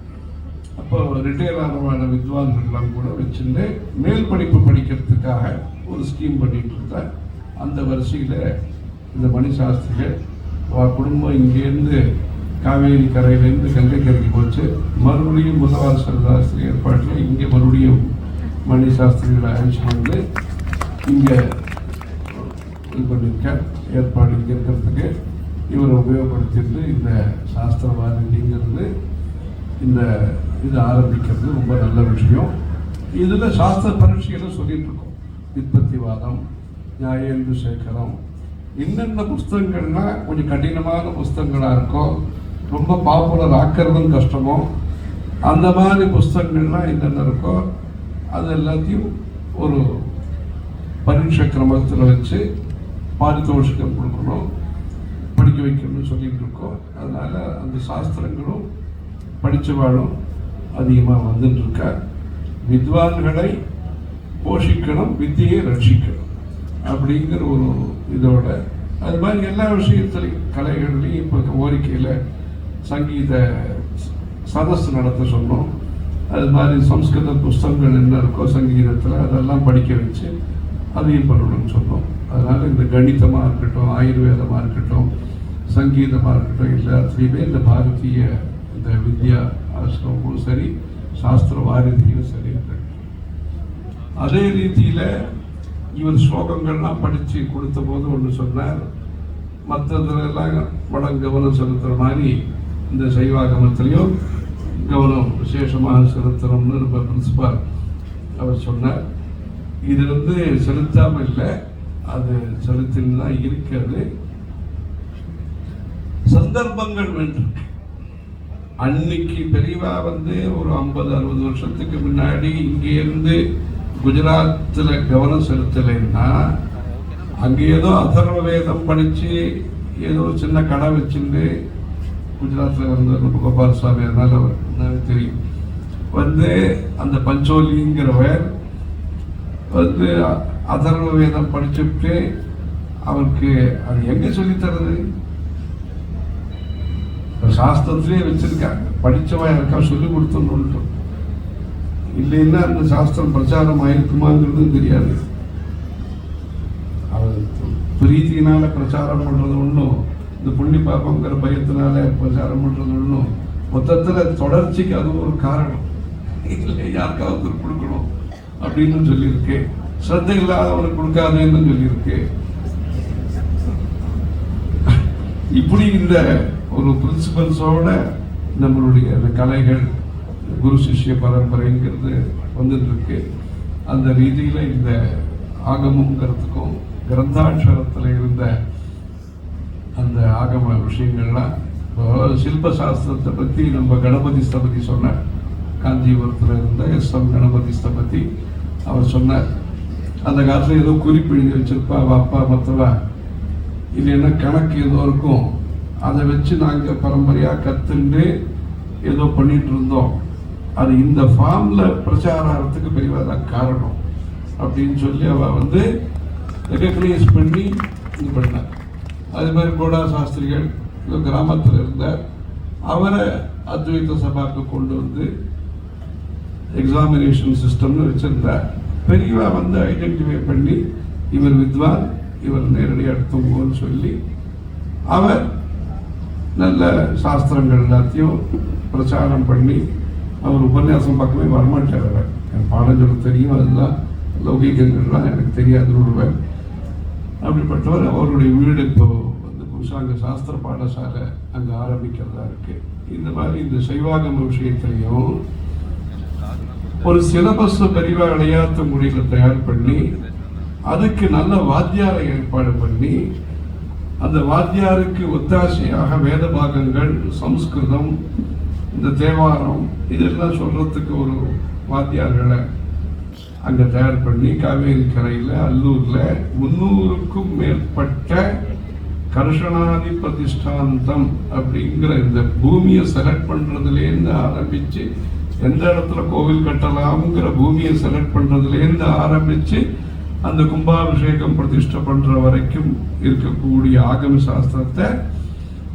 அப்போ ரிட்டையர் ஆனவான வித்வான்கள்லாம் கூட வச்சுட்டு மேல் படிப்பு படிக்கிறதுக்காக ஒரு ஸ்கீம் பண்ணிட்டு இருந்தார். அந்த வரிசையில் இந்த மணி சாஸ்திரிகள் குடும்பம் இங்கேருந்து காவேரி கரையிலேருந்து கங்கை கரைக்கு போச்சு. மறுபடியும் முதலவாசல் சாஸ்திரி ஏற்பாட்டில் இங்கே மறுபடியும் மணி சாஸ்திரிகளை அழைச்சி இங்கே இது பண்ணியிருக்கார். ஏற்பாடு இங்கே இருக்கிறதுக்கு இவரை உபயோகப்படுத்திட்டு இந்த சாஸ்திரவாதிங்கிறது இந்த இது ஆரம்பிக்கிறது ரொம்ப நல்ல விஷயம். இதில் சாஸ்திர பரீட்சைகளை சொல்லிட்டு இருக்கோம். வித்பத்திவாதம், நியாயேந்து சேகரம், என்னென்ன புஸ்தகங்கள்னா கொஞ்சம் கடினமான புஸ்தகங்களாக இருக்கும், ரொம்ப பாப்புலர் ஆக்கிறதும் கஷ்டமோ அந்த மாதிரி புஸ்தகங்கள்லாம் என்னென்ன இருக்கோ அது எல்லாத்தையும் ஒரு பரீட்சை கிரமத்தில் வச்சு பாரிதோஷிகம் கொடுக்கணும், படிக்க வைக்கணும்னு சொல்லிட்டு இருக்கோம். அதனால அந்த சாஸ்திரங்களும் படித்தவாளும் அதிகமாக வந்துட்டு இருக்கா. வித்வான்களை போஷிக்கணும், வித்தியை ரட்சிக்கணும் அப்படிங்கிற ஒரு இதோட அது மாதிரி எல்லா விஷயத்துலையும் கலைகள்லையும் இப்போ கோரிக்கையில் சங்கீத சதஸ் நடத்த சொன்னோம். அது மாதிரி சம்ஸ்கிருத புஸ்தகங்கள் என்ன இருக்கோ சங்கீதத்தில் அதெல்லாம் படிக்க வச்சு அதையும் பண்ணணும்னு சொன்னோம். அதனால் இந்த கணிதமாக இருக்கட்டும், ஆயுர்வேதமாக இருக்கட்டும், சங்கீதமாக இருக்கட்டும், எல்லாத்துலேயுமே இந்த பாரதிய இந்த வித்யா ஆசிரமும் சரி, சாஸ்திர வாரிதியும் சரி இருக்கட்டும். அதே ரீதியில் இவர் ஸ்லோகங்கள்லாம் படித்து கொடுத்த போது ஒன்று சொன்னார், மற்றதுலாம் படம் கவனம் செலுத்துகிற மாதிரி இந்த சைவாகமத்திலையும் கவனம் விசேஷமாக செலுத்தணும்னு ரொம்ப பிரின்சிபால் அவர் சொன்னார். இது செலுத்தாமல் இல்லை, அது செலுத்தின்னு தான் இருக்கிறது. சந்தர்ப்பங்கள் வென்றிருக்கு. அன்னைக்கு பெரியவா ஒரு 50-60 வருஷத்துக்கு முன்னாடி இங்கேருந்து குஜராத்தில் கவனம் செலுத்தலைன்னா அங்கே ஏதோ அதர்வ வேதம் படித்து ஏதோ சின்ன கடை வச்சுட்டு குஜராத்தில் இருந்த கோபாலசாமி, அதனால அவர் தெரியும், அந்த பஞ்சோலிங்கிறவர் அதர்வ வேதம் படிச்சுட்டு அவருக்கு அது எங்க சொல்லித்தரது? சாஸ்திரத்திலே வச்சிருக்காங்க, படிச்சவன் யாருக்கா சொல்லி கொடுத்தோன்னு இல்லைன்னா அந்த சாஸ்திரம் பிரச்சாரம் ஆயிருக்குமாங்கிறது தெரியாது. அவர் பிரீத்தினால பிரச்சாரம் பண்றது ஒன்றும், இந்த புண்ணி பாப்பங்கிற பயத்தினால பிரச்சாரம் பண்றது ஒன்றும், மொத்தத்துல தொடர்ச்சிக்கு அது ஒரு காரணம். இல்லை யாருக்காவது கொடுக்கணும் அப்படின்னு சொல்லியிருக்கு, ஸ்ரத்தை இல்லாதவனுக்கு கொடுக்காதுன்னு சொல்லியிருக்கு. இப்படி இந்த ஒரு பிரின்சிபல்ஸோட நம்மளுடைய அந்த கலைகள் குரு சிஷ்ய பரம்பரைங்கிறது வந்துட்டு இருக்கு. அந்த ரீதியில இந்த ஆகமங்கிறதுக்கும் கிரந்தாட்சரத்தில் இருந்த அந்த ஆகம விஷயங்கள்லாம், சில்ப சாஸ்திரத்தை பற்றி நம்ம கணபதி ஸ்தபதி சொன்னார். காஞ்சிபுரத்தில் இருந்த எஸ்.எம். கணபதி ஸ்தபதி அவர் சொன்னார், அந்த காலத்தில் ஏதோ குறிப்பு எழுதி வச்சிருப்பா அப்பா மற்றவா, இல்லைன்னா கணக்கு ஏதோ இருக்கும், அதை வச்சு நாங்கள் பரம்பரையாக கற்றுண்டு ஏதோ பண்ணிட்டு இருந்தோம். அது இந்த ஃபார்மில் பிரச்சாரத்துக்கு பெரியதான் காரணம் அப்படின்னு சொல்லி அவள் ரெகக்னைஸ் பண்ணி இது பண்ணார். அது மாதிரி கோடா சாஸ்திரிகள் கிராமத்தில் இருந்தார், அவரை அத்வைத சபாவுக்கு கொண்டு எக்ஸாமினேஷன் சிஸ்டம்னு வச்சிருந்தார். பெரியவா ஐடென்டிஃபை பண்ணி இவர் வித்வான், இவர் நேரடியாக எடுத்துங்கன்னு சொல்லி அவர் நல்ல சாஸ்திரங்கள் எல்லாத்தையும் பிரச்சாரம் பண்ணி, அவர் உபன்யாசம் பக்கமே வரமாட்டார். அவர் என் பாடம் சொல்ல தெரியும், அதெல்லாம் லௌகிகங்கள்லாம் எனக்கு தெரியாது விடுவார். அப்படிப்பட்டவர். அவருடைய வீடு இப்போ புருஷாங்க சாஸ்திர பாடசாலை அங்கே ஆரம்பிக்கிறதா இருக்கு. இந்த மாதிரி இந்த சைவாகம விஷயத்திலையும் ஒரு சிலபஸ் பெரியவா விளையாட்டு முறையில் தயார் பண்ணி அதுக்கு நல்ல வாத்தியாரை ஏற்பாடு பண்ணி அந்த வாத்தியாருக்கு ஒத்தாசையாக வேத பாகங்கள், சம்ஸ்கிருதம், இந்த தேவாரம் இதெல்லாம் சொல்றதுக்கு ஒரு வாத்தியார்களை அங்கே தயார் பண்ணி காவேரி கரையில் அல்லூரில் 300க்கும் மேற்பட்ட கர்ஷனாதி பிரதிஷ்டாந்தம் அப்படிங்கிற இந்த பூமியை செலக்ட் பண்ணுறதுலேருந்து ஆரம்பித்து எந்த இடத்துல கோவில் கட்டலாம்ங்கிற பூமியை செலக்ட் பண்ணுறதுலேருந்து ஆரம்பித்து அந்த கும்பாபிஷேகம் பிரதிஷ்டை பண்ணுற வரைக்கும் இருக்கக்கூடிய ஆகம சாஸ்திரத்தை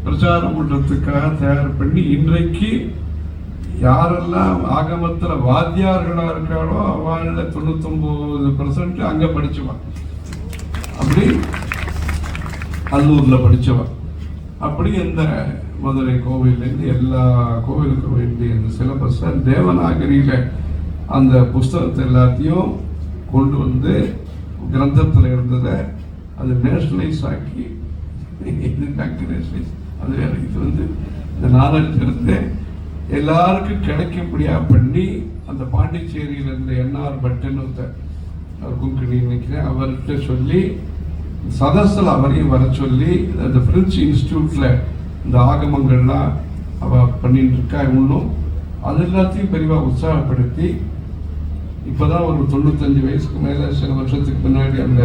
பிரச்சாரம் பண்ணுறதுக்காக தயார் பண்ணி இன்றைக்கு யாரெல்லாம் ஆகமத்தில் வாத்தியார்களாக இருக்காளோ அவங்கள 99% அங்கே படிச்சுவான். அப்படி அல்லூரில் படித்தவன். அப்படி இந்த மதுரை கோவிலேருந்து எல்லா கோவிலுக்கும் வேண்டிய இந்த சிலபஸை தேவநாகரியில் அந்த புஸ்தகத்தை எல்லாத்தையும் கொண்டு கிரந்தத்தில் இருந்ததை அது நேஷனலைஸ் ஆக்கி, அது வேற, இது இந்த நாலேஜ் இருந்து எல்லாருக்கும் கிடைக்கும்படியாக பண்ணி அந்த பாண்டிச்சேரியில் இருந்த என்ஆர் பட்டன் அவர் குங்கிணி நினைக்கிறேன், அவர்கிட்ட சொல்லி சதஸில் அவரையும் வர சொல்லி அந்த பிரெஞ்சு இன்ஸ்டியூட்டில் இந்த ஆகமங்கள்லாம் அவள் பண்ணிட்டு இருக்கா. இன்னும் அது எல்லாத்தையும் பெரியவா உற்சாகப்படுத்தி இப்போதான் ஒரு 95 வயசுக்கு மேலே சில வருஷத்துக்கு முன்னாடி அந்த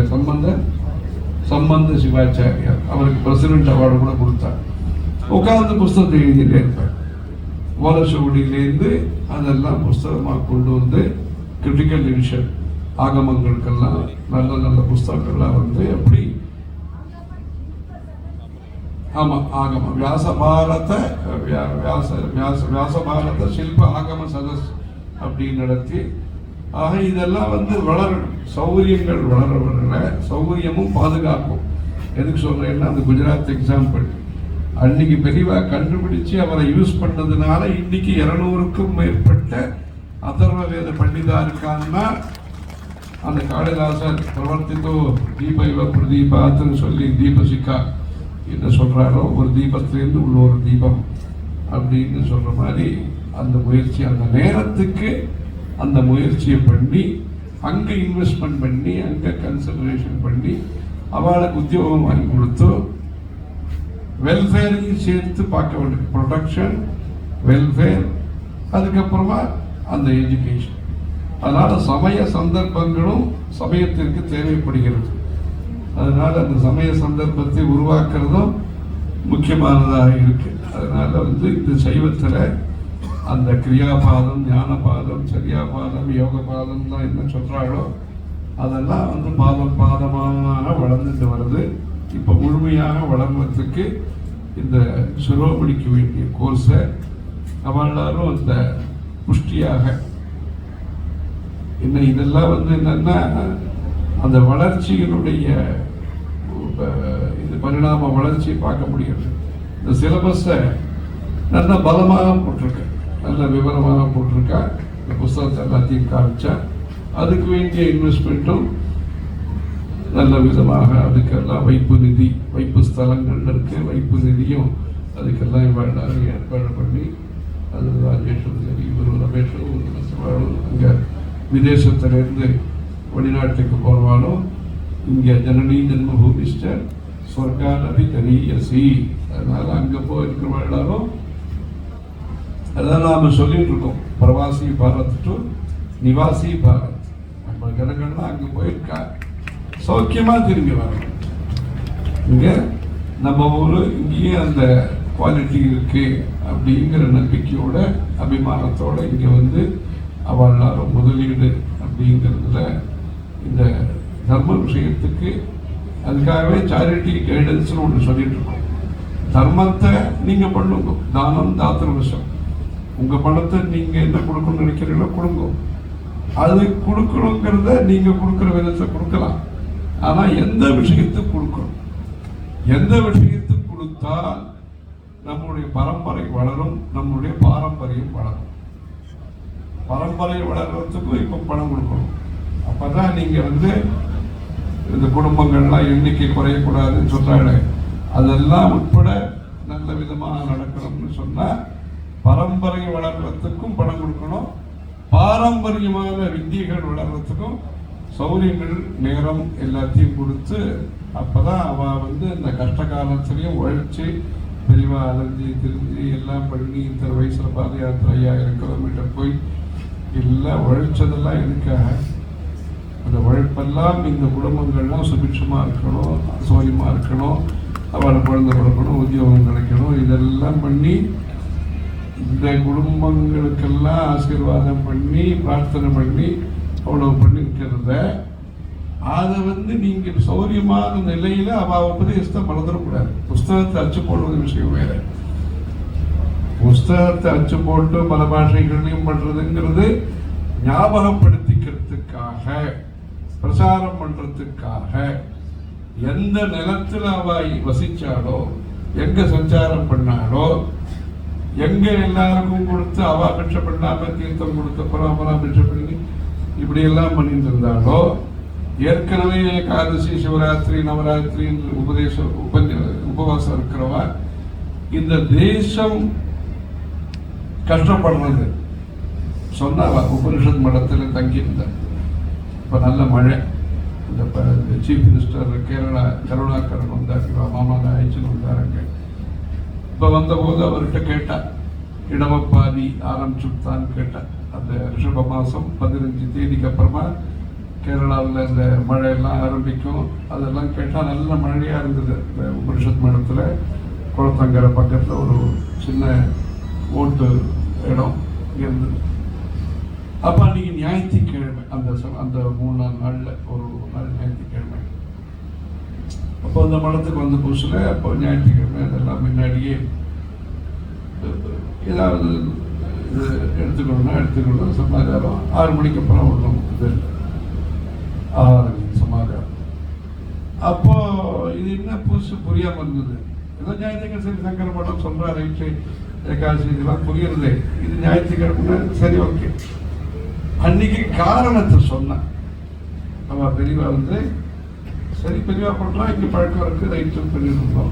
சம்பந்த சிவாச்சாரியார் அவருக்கு பிரசிடென்ட் அவார்டு கூட கொடுத்தார். உட்கார்ந்து புஸ்தகத்தை எழுதிட்டே இருப்பார். ஓலசுவடியிலேருந்து அதெல்லாம் புஸ்தகமாக கொண்டு கிரிட்டிக்கல் எடிஷன் ஆகமங்களுக்கெல்லாம் நல்ல நல்ல புஸ்தகங்கள்லாம் அப்படி ஆகம வியாசபாரத வியாசபாரத சில்ப ஆகம சதஸ் அப்படின்னு நடத்தி, ஆக இதெல்லாம் வளரணும். சௌகரியங்கள் வளர சௌகரியமும் பாதுகாப்பும். எதுக்கு சொல்றேன்னா, அந்த குஜராத் எக்ஸாம்பிள் அன்னைக்கு பெரியவா கண்டுபிடிச்சு அவரை யூஸ் பண்ணதுனால இன்னைக்கு 200க்கும் மேற்பட்ட அதர்வ வேத பண்டிதா இருக்காங்கன்னா, அந்த காளிதாசர் பிரவர்த்தித்தோ தீப இவ பிரதீபாத்துன்னு சொல்லி தீபசிக்கா என்ன சொல்றாரோ, ஒரு தீபத்திலேருந்து உள்ள ஒரு தீபம் அப்படின்னு சொல்ற மாதிரி அந்த முயற்சி, அந்த நேரத்துக்கு அந்த முயற்சியை பண்ணி அங்கே இன்வெஸ்ட்மெண்ட் பண்ணி அங்கே கன்சிடரேஷன் பண்ணி அவளுக்கு உத்தியோகம் வாங்கி கொடுத்து வெல்ஃபேரையும் சேர்த்து பார்க்க வேண்டியது. ப்ரொடெக்ஷன், வெல்ஃபேர், அதுக்கப்புறமா அந்த எஜுகேஷன். அதனால சமய சந்தர்ப்பங்களும் சமயத்திற்கு தேவைப்படுகிறது. அதனால அந்த சமய சந்தர்ப்பத்தை உருவாக்குறதும் முக்கியமானதாக இருக்கு. அதனால இந்த சைவத்தில் அந்த கிரியாபாதம், ஞானபாதம், சரியாபாதம், யோகபாதம் தான் என்ன சொல்றாங்களோ அதெல்லாம் பாதம் பாதமாக வளர்ந்துட்டு வருது. இப்போ முழுமையாக வளர்றதுக்கு இந்த சிரோமணிக்கு வேண்டிய கோர்ஸை அவளாரும் அந்த புஷ்டியாக என்ன இதெல்லாம் என்னன்னா அந்த வளர்ச்சியினுடைய இது பரிணாம வளர்ச்சியை பார்க்க முடியாது. இந்த சிலபஸை நல்லா பலமாக போட்டிருக்க, நல்ல விவரமாக போட்டிருக்கா. இந்த புஸ்தகத்தை எல்லாத்தையும் காமிச்சா அதுக்கு வேண்டிய இன்வெஸ்ட்மெண்ட்டும் நல்ல விதமாக அதுக்கெல்லாம் வைப்பு நிதி, வைப்பு ஸ்தலங்கள் இருக்கு, வைப்பு நிதியும் அதுக்கெல்லாம் எல்லாரும் ஏற்பாடு பண்ணி அது ராஜேஸ்வரம் சரி இவர் ரமேஸ்வரம் அங்கே விதேசத்திலிருந்து வெளிநாட்டுக்கு போகிறவாலும் இங்கே ஜனனி ஜென்மபூமிஸ்டர் சொர்க்கானபி தனியசி. அதனால அங்கே போயிருக்கிற எல்லாரும் அதான் நாம் சொல்லிட்டு இருக்கோம், பிரவாசி பாரத் டு நிவாசி பாரத். நம்ம ஜனங்கள்லாம் அங்கே போயிருக்கா சௌக்கியமா திரும்பி வரணும். இங்க நம்ம ஊர் இங்கேயே அந்த குவாலிட்டி இருக்கு அப்படிங்கிற நம்பிக்கையோட அபிமானத்தோட இங்க அவள் முதலீடு அப்படிங்கிறதுல இந்த தர்ம விஷயத்துக்கு அதுக்காகவே சேரிட்டி கைடன்ஸ் ஒன்று சொல்லிட்டு இருக்கோம். தர்மத்தை நீங்க பண்ணுங்க, தானம் தாத்திர விஷம். உங்க பணத்தை நீங்க என்ன கொடுக்கணும்னு நினைக்கிறீங்களோ கொடுங்க. அது கொடுக்கணுங்கிறத நீங்க கொடுக்குற விதத்தை கொடுக்கலாம். ஆனா எந்த விஷயத்துக்கு கொடுக்கணும், எந்த விஷயத்துக்கு கொடுத்தால் நம்முடைய பரம்பரை வளரும், நம்முடைய பாரம்பரியம் வளரும். பரம்பரை வளர்றதுக்கும் இப்ப பணம் கொடுக்கணும். அப்பதான் நீங்க இந்த குடும்பங்கள்லாம் எண்ணிக்கை குறையக்கூடாதுன்னு சொல்றாங்க. அதெல்லாம் உட்பட நல்ல விதமாக நடக்கணும்னு சொன்னா பரம்பரை வளர்றதுக்கும் பணம் கொடுக்கணும், பாரம்பரியமான வித்தியைகள் வளர்றதுக்கும் சௌரியங்கள், நேரம் எல்லாத்தையும் கொடுத்து அப்பதான் அவ இந்த கஷ்ட காலத்திலையும் உழைச்சி பெரியவா அலைஞ்சி திரிஞ்சு எல்லாம் பண்ணி இத்தனை வயசுல பாத யாத்திரை 5000 கிலோமீட்டர் போய் எல்லாம் உழைச்சதெல்லாம் எதுக்காக? அந்த உழைப்பெல்லாம் இந்த குடும்பங்கள்லாம் சுபிட்சமா இருக்கணும், சௌரியமா இருக்கணும், அவளை குழந்தை பிறக்கணும், உத்தியோகம் கிடைக்கணும். இதெல்லாம் பண்ணி இந்த குடும்பங்களுக்கெல்லாம் ஆசீர்வாதம் பண்ணி பிரார்த்தனை பண்ணி அவ்வளவு பண்ணிருக்கிறத அதை நீங்க சௌரியமான நிலையில அவ உபதேசத்தை மறந்துடக்கூடாது. புஸ்தகத்தை அச்சு போடுவது விஷயம் வேற, புஸ்தகத்தை அச்சு போட்டு பல பாஷைகளையும் பண்றதுங்கிறது ஞாபகப்படுத்திக்கிறதுக்காக, பிரசாரம் பண்றதுக்காக. எந்த நிலத்துல அவ வசிச்சாலோ, எங்க சஞ்சாரம் பண்ணாலோ, எங்க எல்லாருக்கும் கொடுத்து அவா பிட்சை பண்ணாம தீர்த்தம் கொடுத்த பராமரா பிட்சை பண்ணி இப்படி எல்லாம் பண்ணிட்டு இருந்தாலோ, ஏற்கனவே ஏகாதசி, சிவராத்திரி, நவராத்திரி உபவாசம் இருக்கிறவா இந்த தேசம் கஷ்டப்படுறது சொன்னாவா. உபனிஷத் மடத்தில் தங்கியிருந்த இப்ப நல்ல மழை, இந்த சீஃப் மினிஸ்டர் கேரளா கருணாகரன் வந்தார், மாமா ஆயிடுச்சுன்னு வந்தாருங்க. இப்ப வந்தபோது அவர்கிட்ட கேட்டார், இடமப்பாதி ஆரம்பிச்சுட்டான்னு கேட்டார். அந்த ரிஷப மாசம் 15 தேதிக்கு அப்புறமா கேரளாவில் இந்த மழையெல்லாம் ஆரம்பிக்கும். அதெல்லாம் கேட்டால் நல்ல மழையா இருந்தது. இந்த உபனிஷத் மடத்துல குளத்தங்கரை பக்கத்துல ஒரு சின்ன ஓட்டு இடம் இருந்தது. அப்ப அன்னைக்கு ஞாயிற்றுக்கிழமை, அந்த 3-4 நாள்ல ஒரு நாள் ஞாயிற்றுக்கிழமை அப்போ அந்த மடத்துக்கு வந்த புதுசில் அப்போ ஞாயிற்றுக்கிழமை அதெல்லாம் முன்னாடியே ஏதாவது இது எடுத்துக்கணும் சமாச்சாரம் 6 மணிக்கு அப்புறம் ஒன்றும் இது சமாச்சாரம். அப்போ இது என்ன புதுசு புரியாமல் இருந்தது. ஏதோ ஞாயிற்றுக்கிழமை சரி சங்கர மடம் சொல்கிறார் ரைட்டு ஏகாதசி இதெல்லாம் புரியுறது. இது ஞாயிற்றுக்கிழமை சரி ஓகே. அன்னைக்கு காரணத்தை சொன்னான் அவன் பெரியவா வந்து சரி பெரியவா பண்ணுறா இங்கே பழக்கம் இருக்குது ரைட்டு பண்ணியிருந்தோம்.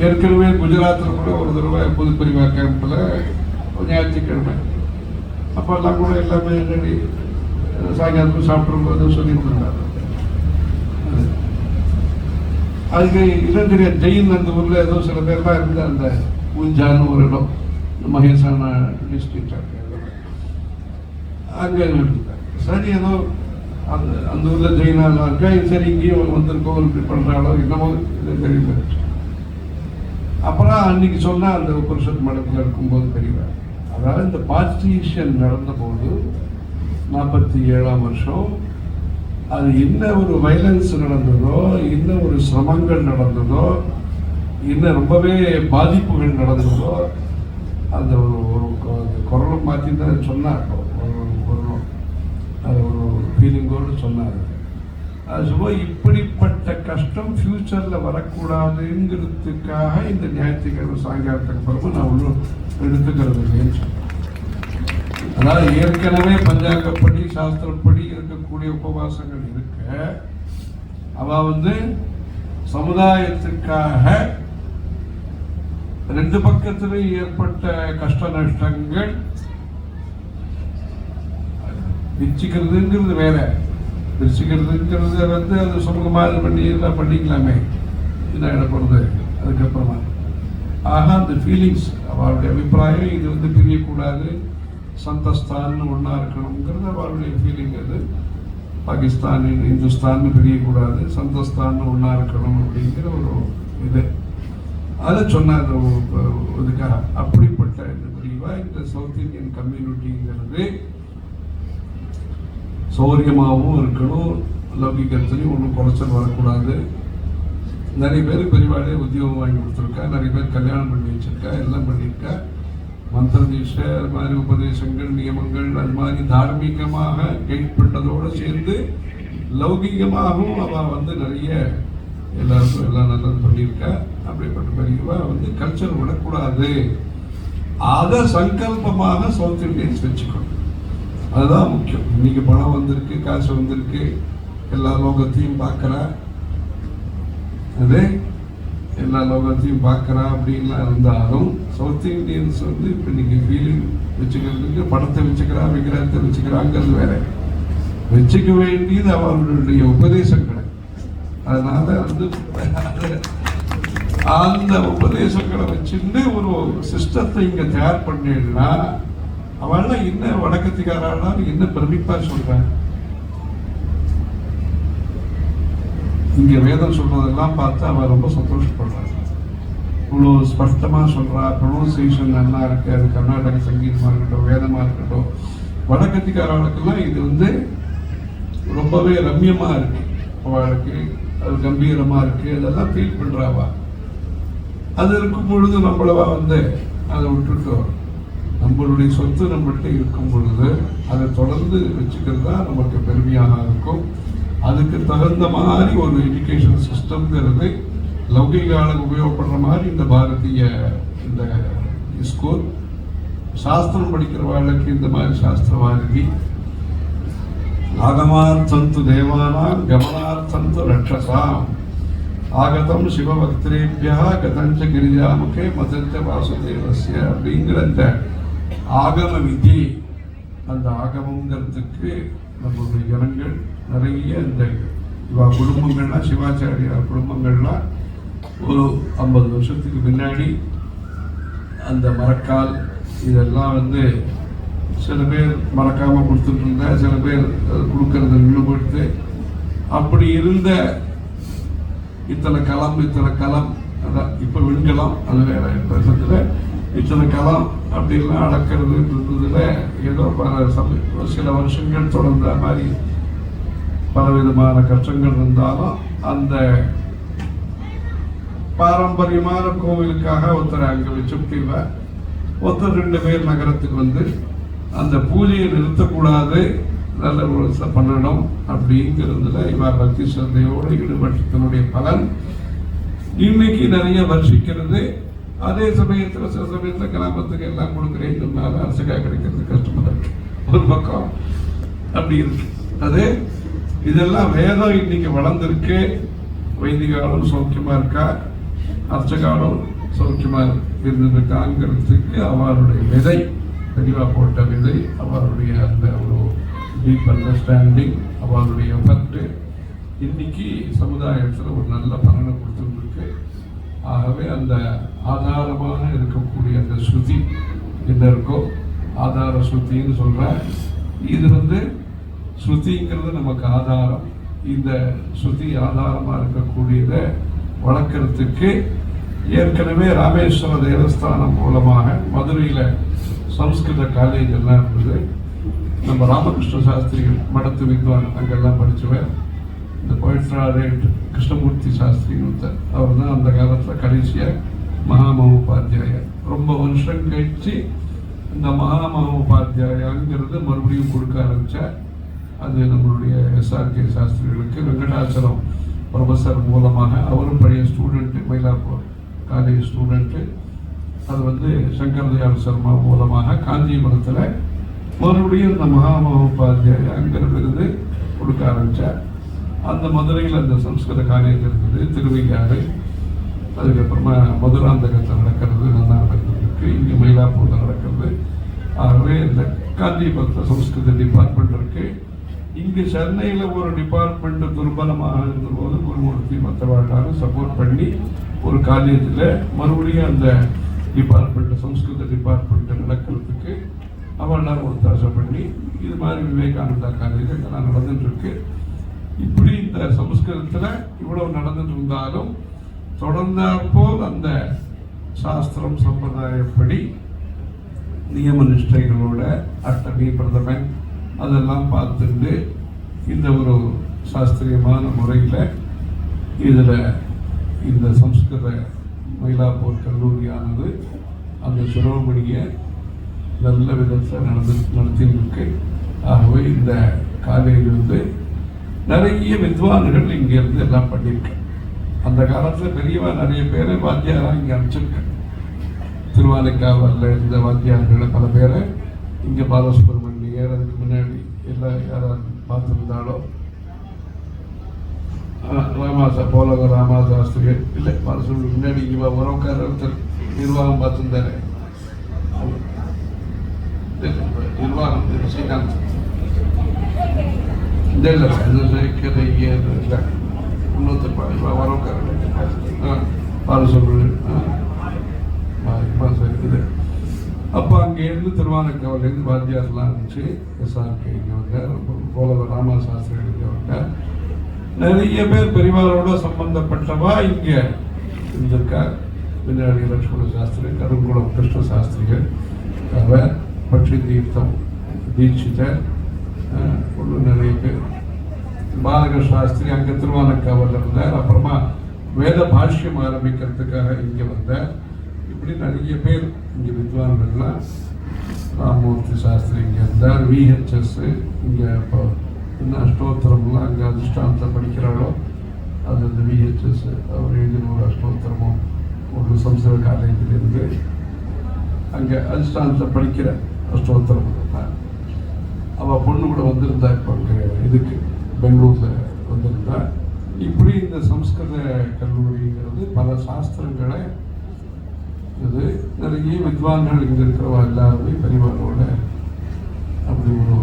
ஏற்கனவே குஜராத்தில் கூட ஒரு தடவை புது பெரியவா கேம்பில் ஞாயிற்றுக்கிழமை அப்போல்லாம் கூட எல்லாமே ரெடி சாயங்காலத்துக்கு சாப்பிட்ரும்போது சொல்லிட்டு இருந்தார். அதுக்கு இடம் தெரியாது. ஜெயின் அந்த ஊரில் ஏதோ சில பேர்லாம் இருந்து அந்த ஊஞ்சான்னு ஒரு இடம் மகேசான டிஸ்ட்ரிக்ட் அங்கே சரி ஏதோ அந்த ஊரில் ஜெயினாலாம் இருக்கா சரி இங்கேயும் வந்திருக்கோம் இப்படி பண்ணுறாளோ என்னமோ இது தெரியல. அப்புறம் அன்னைக்கு சொன்னால் அந்த உபனிஷத் மடத்தில் இருக்கும்போது தெரியல. அதாவது இந்த பார்ட்டிஷன் நடந்தபோது 47ஆம் வருஷம் அது என்ன ஒரு வயலன்ஸ் நடந்ததோ, என்ன ஒரு சிரமங்கள் நடந்ததோ, இன்னும் ரொம்பவே பாதிப்புகள் நடந்ததோ, அந்த ஒரு குரலை மாற்றி தான் சொன்னார். குரலும் அது ஒரு ஃபீலிங்கோடு சொன்னார். அது சும்மா இப்படிப்பட்ட கஷ்டம் ஃபியூச்சரில் வரக்கூடாதுங்கிறதுக்காக இந்த ஞாயிற்றுக்கிழமை சாயங்காலத்துக்கு பிறகு நான் ஒன்றும் எடுத்துக்கிறது இல்லைன்னு சொன்னேன். அதாவது ஏற்கனவே பஞ்சாங்கப்படி சாஸ்திரப்படி இருக்கக்கூடிய உபவாசங்கள் இருக்க அவ வந்து சமுதாயத்துக்காக 2 பக்கத்திலும் ஏற்பட்ட கஷ்ட நஷ்டங்கள் பிரிச்சுக்கிறதுங்கிறது வேற. பிரிச்சுக்கிறதுங்கிறது வந்து அது சுமூகமாக இது பண்ணி எல்லாம் பண்ணிக்கலாமே என்ன இடப்படுறது. அதுக்கப்புறமா ஆக அந்த ஃபீலிங்ஸ் அவருடைய அபிப்பிராயம் இது வந்து பிரியக்கூடாது, சந்தஸ்தான் ஒன்றா இருக்கணுங்கிறது அவருடைய ஃபீலிங். அது பாகிஸ்தான் இந்துஸ்தான் பிரியக்கூடாது, சந்தஸ்தான் ஒன்றா இருக்கணும் அப்படிங்கிற ஒரு இது அதை சொன்னார். இதுக்காக அப்படிப்பட்ட இந்த பிரிவாக இந்த சவுத் இந்தியன் கம்யூனிட்டிங்கிறது சௌரியமாகவும் இருக்கணும், லௌகிகத்திலையும் ஒன்றும் குறைச்சல் வரக்கூடாது. நிறைய பேர் பெரியவாடே உத்தியோகம் வாங்கி கொடுத்துருக்கா, நிறைய பேர் கல்யாணம் பண்ணி வச்சிருக்கா, எல்லாம் பண்ணியிருக்கா. மந்திர தீட்ச அது மாதிரி உபதேசங்கள் நியமங்கள் அது மாதிரி தார்மீகமாக கைட் பண்ணதோடு சேர்ந்து லௌகிகமாகவும் அவள் வந்து நிறைய எல்லாருக்கும் எல்லாம் நல்லது பண்ணியிருக்கா. அப்படிப்பட்ட பெரியவா வந்து கல்ச்சர் விடக்கூடாது, அதை சங்கல்பமாக சவுத் இண்டியன்ஸ் வச்சுக்கணும். அதுதான் முக்கியம். இன்னைக்கு பணம் வந்திருக்கு, காசு வந்திருக்கு, எல்லா லோகத்தையும் பார்க்குறா, அது எல்லா லோகத்தையும் பார்க்குறா அப்படின்லாம் இருந்தாலும் சவுத் இண்டியன்ஸ் வந்து இப்போ இன்னைக்கு ஃபீலிங் வச்சுக்கிறதுக்கு பணத்தை வச்சுக்கிறா, விக்கிரகத்தை வச்சுக்கிறாங்கிறது வேற. வச்சுக்க வேண்டியது அவர்களுடைய உபதேசங்களை. அதனால வந்து அந்த உபதேசங்களை வச்சுட்டு ஒரு சிஸ்டத்தை இங்கே தயார் பண்ணிடனா அவெல்லாம் என்ன வடக்கத்துக்காராலும் என்ன பிரமிப்பா சொல்றாங்க. இங்க வேதம் சொல்றதெல்லாம் பார்த்து அவன் ரொம்ப சந்தோஷப்படுறான். இவ்வளோ ஸ்பஷ்டமா சொல்றா, ப்ரொனவுன்சியேஷன் நல்லா இருக்கு. அது கர்நாடக சங்கீதமா இருக்கட்டும், வேதமா இருக்கட்டும், வடக்கத்திக்காரர்களுக்கெல்லாம் இது வந்து ரொம்பவே ரம்யமா இருக்கு, அவளுக்கு அது கம்பீரமா இருக்கு, அதெல்லாம் ஃபீல் பண்றாவா. அது இருக்கும் பொழுது நம்மளவா வந்து அதை விட்டுட்டோம். நம்மளுடைய சொத்து நம்மள்கிட்ட இருக்கும் பொழுது அதை தொடர்ந்து வச்சுக்கிறது தான் நமக்கு பெருமையாக இருக்கும். அதுக்கு தகுந்த மாதிரி ஒரு எஜுகேஷன் சிஸ்டம்ங்கிறது லௌகிகாலுக்கு உபயோகப்படுற மாதிரி இந்த பாரதிய இந்த ஸ்கூல் சாஸ்திரம் படிக்கிற வாழ்க்கை இந்த மாதிரி சாஸ்திரவாதி ஆகமார்த்தந்து தேவானாம் கமனார்த்தந்து ரட்சசாம் ஆகதம் சிவபக்திரேபியா கதஞ்ச கிரிஜாமுகே மதஞ்ச வாசுதேவசிய அப்படிங்கிற அந்த ஆகம விதி. அந்த ஆகமங்கிறதுக்கு நம்மளுடைய ஜனங்கள் நிறைய இந்த இவா குடும்பங்கள்லாம் சிவாச்சாரியார் குடும்பங்கள்லாம் ஒரு 50 வருஷத்துக்கு முன்னாடி அந்த மரக்கால் இதெல்லாம் வந்து சில பேர் மறக்காமல் கொடுத்துட்டு இருந்தா, சில பேர் கொடுக்கறத நின்று கொடுத்து அப்படி இருந்த இத்தனை களம் அதான் இப்போ விண்கலம் அது வேற வருஷத்துல இத்தனை களம் அப்படிலாம் அளக்கிறது இருந்ததுல ஏதோ சில வருஷங்கள் தொடர்ந்த மாதிரி பலவிதமான கஷ்டங்கள் இருந்தாலும் அந்த பாரம்பரியமான கோவிலுக்காக ஒருத்தர் அங்கே வச்சுட்டீங்க, ஒருத்தர் 2 பேர் நகரத்துக்கு வந்து அந்த பூஜையை நிறுத்தக்கூடாது, நல்ல ஒரு பண்ணணும் அப்படிங்கிறதுல இவர் பக்தி சந்தையோடு ஈடுபட்டதனுடைய பலன் இன்னைக்கு நிறைய வர்ஷிக்கிறது. அதே சமயத்தில் சில சமயத்தில் கிராமத்துக்கு எல்லாம் கொடுக்குறேன் அரசுக்காக கிடைக்கிறது கஷ்டமாக இருக்கு. ஒரு பக்கம் அப்படி இருக்கு. அது இதெல்லாம் வேதம் இன்னைக்கு வளர்ந்துருக்கு. வைதிகாலும் சௌக்கியமா இருக்கா, அர்ச்சகாலும் சௌக்கியமா இருந்திருக்காங்கிறதுக்கு அவருடைய விதை, தெளிவாக போட்ட விதை, அவருடைய அந்த ஒரு டீப் அண்டர்ஸ்டாண்டிங், அவருடைய எஃபர்ட்டு இன்னைக்கு சமுதாயத்தில் ஒரு நல்ல பலனை கொடுத்துருக்கு. ஆகவே அந்த ஆதாரமாக இருக்கக்கூடிய அந்த ஸ்ருதி என்ன இருக்கோ, ஆதார ஸ்ருதின்னு சொல்கிறேன். இது ஸ்ருதிங்கிறது நமக்கு ஆதாரம். இந்த ஸ்ருதி ஆதாரமாக இருக்கக்கூடியதை வளர்க்கறதுக்கு ஏற்கனவே ராமேஸ்வர தேவஸ்தானம் மூலமாக மதுரையில் சம்ஸ்கிருத காலேஜ் எல்லாம் இருந்தது. நம்ம ராமகிருஷ்ண சாஸ்திரி மடத்து வித்வான் அங்கெல்லாம் படித்தவர். இந்த பவித்ராரேட் கிருஷ்ணமூர்த்தி சாஸ்திரின்னு அவர் தான் அந்த காலத்தில் கடைசியாக மகாமகோபாத்தியாயர். ரொம்ப வருஷம் கழிச்சு இந்த மகாமகோபாத்தியாயங்கிறது மறுபடியும் கொடுக்க ஆரம்பித்தார். அது நம்மளுடைய SRK சாஸ்திரிகளுக்கு வெங்கடாச்சலம் ப்ரொஃபஸர் மூலமாக, அவரும் பழைய ஸ்டூடெண்ட்டு, மயிலாப்பூர் காலேஜ் ஸ்டூடெண்ட்டு. அது சங்கர் தயாள் சர்மா மூலமாக காஞ்சிபுரத்தில் மறுபடியும் இந்த மகாமகோபாத்தியாயங்கிற விருது கொடுக்க ஆரம்பித்தார். அந்த மதுரையில் அந்த சம்ஸ்கிருத காலேஜ் இருந்தது, திருவையாறு. அதுக்கப்புறமா மதுராந்தகத்தில் நடக்கிறது, நல்லா நடக்கிறதுக்கு இங்கே மயிலாப்பூரில் நடக்கிறது. ஆகவே இந்த காஞ்சிபுரத்தில் சம்ஸ்கிருத டிபார்ட்மெண்ட் இருக்கு. இங்கே சென்னையில் ஒரு டிபார்ட்மெண்ட் துர்பலமாக இருந்தபோது குருமூர்த்தி மற்றவாட்டாலும் சப்போர்ட் பண்ணி ஒரு காலேஜில் மறுபடியும் அந்த டிபார்ட்மெண்ட், சம்ஸ்கிருத டிபார்ட்மெண்ட் நடக்கிறதுக்கு அவெல்லாம் ஒத்தாசை பண்ணி இது மாதிரி விவேகானந்தா காலேஜ் இதெல்லாம் நடந்துட்டு இருக்கு. இப்படி இந்த சமஸ்கிருதத்தில் இவ்வளவு நடந்துட்டு இருந்தாலும் தொடர்ந்தாற்போல் அந்த சாஸ்திரம் சம்பிரதாயப்படி நியம நிஷ்டைகளோட அட்டமி பிரதமன் அதெல்லாம் பார்த்துட்டு இந்த ஒரு சாஸ்திரியமான முறையில் இதில் இந்த சம்ஸ்கிருத மயிலாப்பூர் கல்லூரியானது அந்த சிரோமணியை நல்ல விதத்தில் நடத்தியிருக்கு. ஆகவே இந்த காலேஜ் நிறைய வித்வான்கள் இங்கேருந்து எல்லாம் பண்ணியிருக்கேன். அந்த காலத்தில் பெரியவா நிறைய பேரை வாத்தியாராக இங்கே அனுப்பிச்சிருக்கேன். திருவானைக்காவலில் இருந்த வாத்தியார்களை பல பேரை இங்கே பாலசுப்ரமணியர், அதுக்கு முன்னாடி எல்லாம் யாராவது பார்த்துருந்தாலோ ராமாசாஸ்திரிகள் இல்லை, பாலசுப்ரமணியம் முன்னாடி இங்கே உறவுக்காரர் நிர்வாகம் பார்த்துருந்தாரு. நிர்வாகம் ஸ்ரீகாந்த் இல்லை இன்னொருத்தர் வரவுக்காரர் பாலசுப்ரமணியம் இது. அப்போ அங்கேருந்து திருவானைக்காவிலேருந்து வாத்தியார்லாம் இருந்துச்சு. SRK இங்கே வந்தார், போல ராமசாஸ்திரி இங்கே வந்தார். நிறைய பேர் பெரியவாரோட சம்பந்தப்பட்டவா இங்கே இருந்திருக்கார். பின்னாடி லட்சுமண சாஸ்திரி, கருங்குளம் கிருஷ்ண சாஸ்திரிகள், அவர் பட்சி தீர்த்தம் தீட்சிதர், இன்னும் நிறைய பேர். பாலக சாஸ்திரி அங்கே திருவானைக்காவலில் இருந்தார். அப்புறமா வேத பாஷ்யம் ஆரம்பிக்கிறதுக்காக இங்கே வந்தார். இப்படி நிறைய பேர் இங்கே வித்வான்கள்லாம். ராமமூர்த்தி சாஸ்திரி இங்கே இருந்தார். VHS இங்கே இப்போ என்ன அஷ்டோத்திரம்லாம் அங்கே அதிஷ்டானத்தை படிக்கிறாரோ அது அந்த VHS அவர் எழுதின ஒரு அஷ்டோத்திரமும் ஒரு சம்ஸ்கிருத காலேஜிலிருந்து அங்கே அதிஷ்டானத்தை படிக்கிற அஷ்டோத்திரம் அவள் பொண்ணு கூட வந்திருந்தா. இப்போ அங்கே இதுக்கு பெங்களூரில் வந்திருந்தா. இப்படி இந்த சம்ஸ்கிருத கல்லூரிங்கிறது பல சாஸ்திரங்களை இது நிறைய வித்வான்கள் இங்கே இருக்கிறவா எல்லாருமே பெரியவாரோட அப்படி ஒரு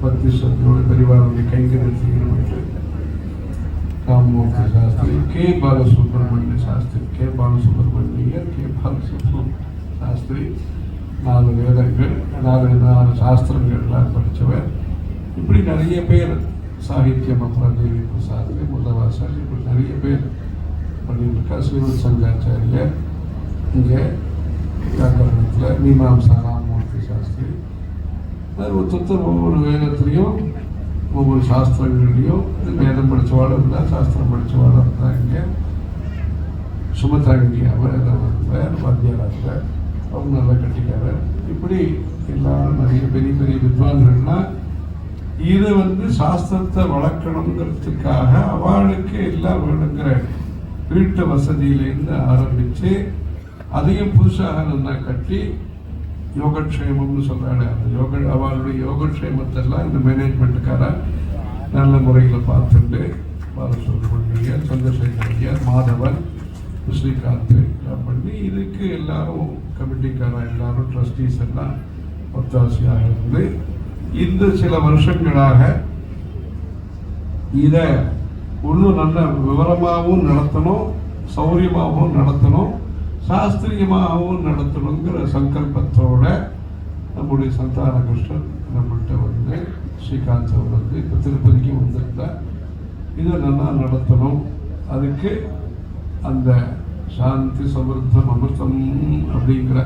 பக்தி சக்தியோட பெரியவாருடைய கைங்கரியத்தை Ramamurthy Shastri, K. Balasubramania Shastri, K. Balasubramaniyar, K. Balasubramania Shastri 4 வேதங்கள் 4 சாஸ்திரங்கள்லாம் படித்தவர். இப்படி நிறைய பேர், சாகித்யம் அப்புறம் தேவி பிரசாத்ரி, முல்லவாசல், இப்படி நிறைய பேர் பண்ணியிருக்கா. ஸ்ரீமத் சங்காச்சாரியர் இங்கே வியாக்கரணத்தில், மீமாம்சா ராமமூர்த்தி சாஸ்திரி. ஒருத்தர் ஒவ்வொரு வேதத்துலேயும் ஒவ்வொரு சாஸ்திரங்கள்லையும் வேதம் படித்தவாளும் இருந்தால், சாஸ்திரம் படித்தவாளும் இருந்தால் இங்கே சுமத்ராங்கி அவர் வாத்தியாராக அவங்க நல்லா கட்டிக்காரர். இப்படி எல்லாரும் நிறைய பெரிய பெரிய வித்வான்கள்னா இது சாஸ்திரத்தை வளர்க்கணுங்கிறதுக்காக அவளுக்கு எல்லாம் வேணுங்கிற வீட்டு வசதியிலேருந்து ஆரம்பித்து அதையும் புதுசாக நல்லா கட்டி யோகக்ஷேமம்னு சொல்கிறாங்க. அந்த அவளுடைய யோகக்ஷேமத்தெல்லாம் இந்த மேனேஜ்மெண்ட்டுக்கார நல்ல முறையில் பார்த்துட்டு பாலசுப்ரமணியர், சந்திரசேகர் ஐயர், மாதவன், ஸ்ரீகாந்த் எல்லாம் பண்ணி இதுக்கு எல்லாரும் கமிட்டிக்கார எல்லாரும் ட்ரஸ்டீஸ் எல்லாம் ஒத்தாசையாக இருந்து இந்த சில வருஷங்களாக இதை இன்னும் நல்ல விவரமாகவும் நடத்தணும், சௌரியமாகவும் நடத்தணும், சாஸ்திரியமாகவும் நடத்தணுங்கிற சங்கல்பத்தோட நம்முடைய சந்தான கிருஷ்ணன் நம்மள்கிட்ட ஸ்ரீகாந்த் அவர் இப்போ திருப்பதிக்கு வந்திருந்தார். இதை நல்லா நடத்தணும். அதுக்கு அந்த சாந்தி சமிருத்தம் அமிர்தம் அப்படிங்கிற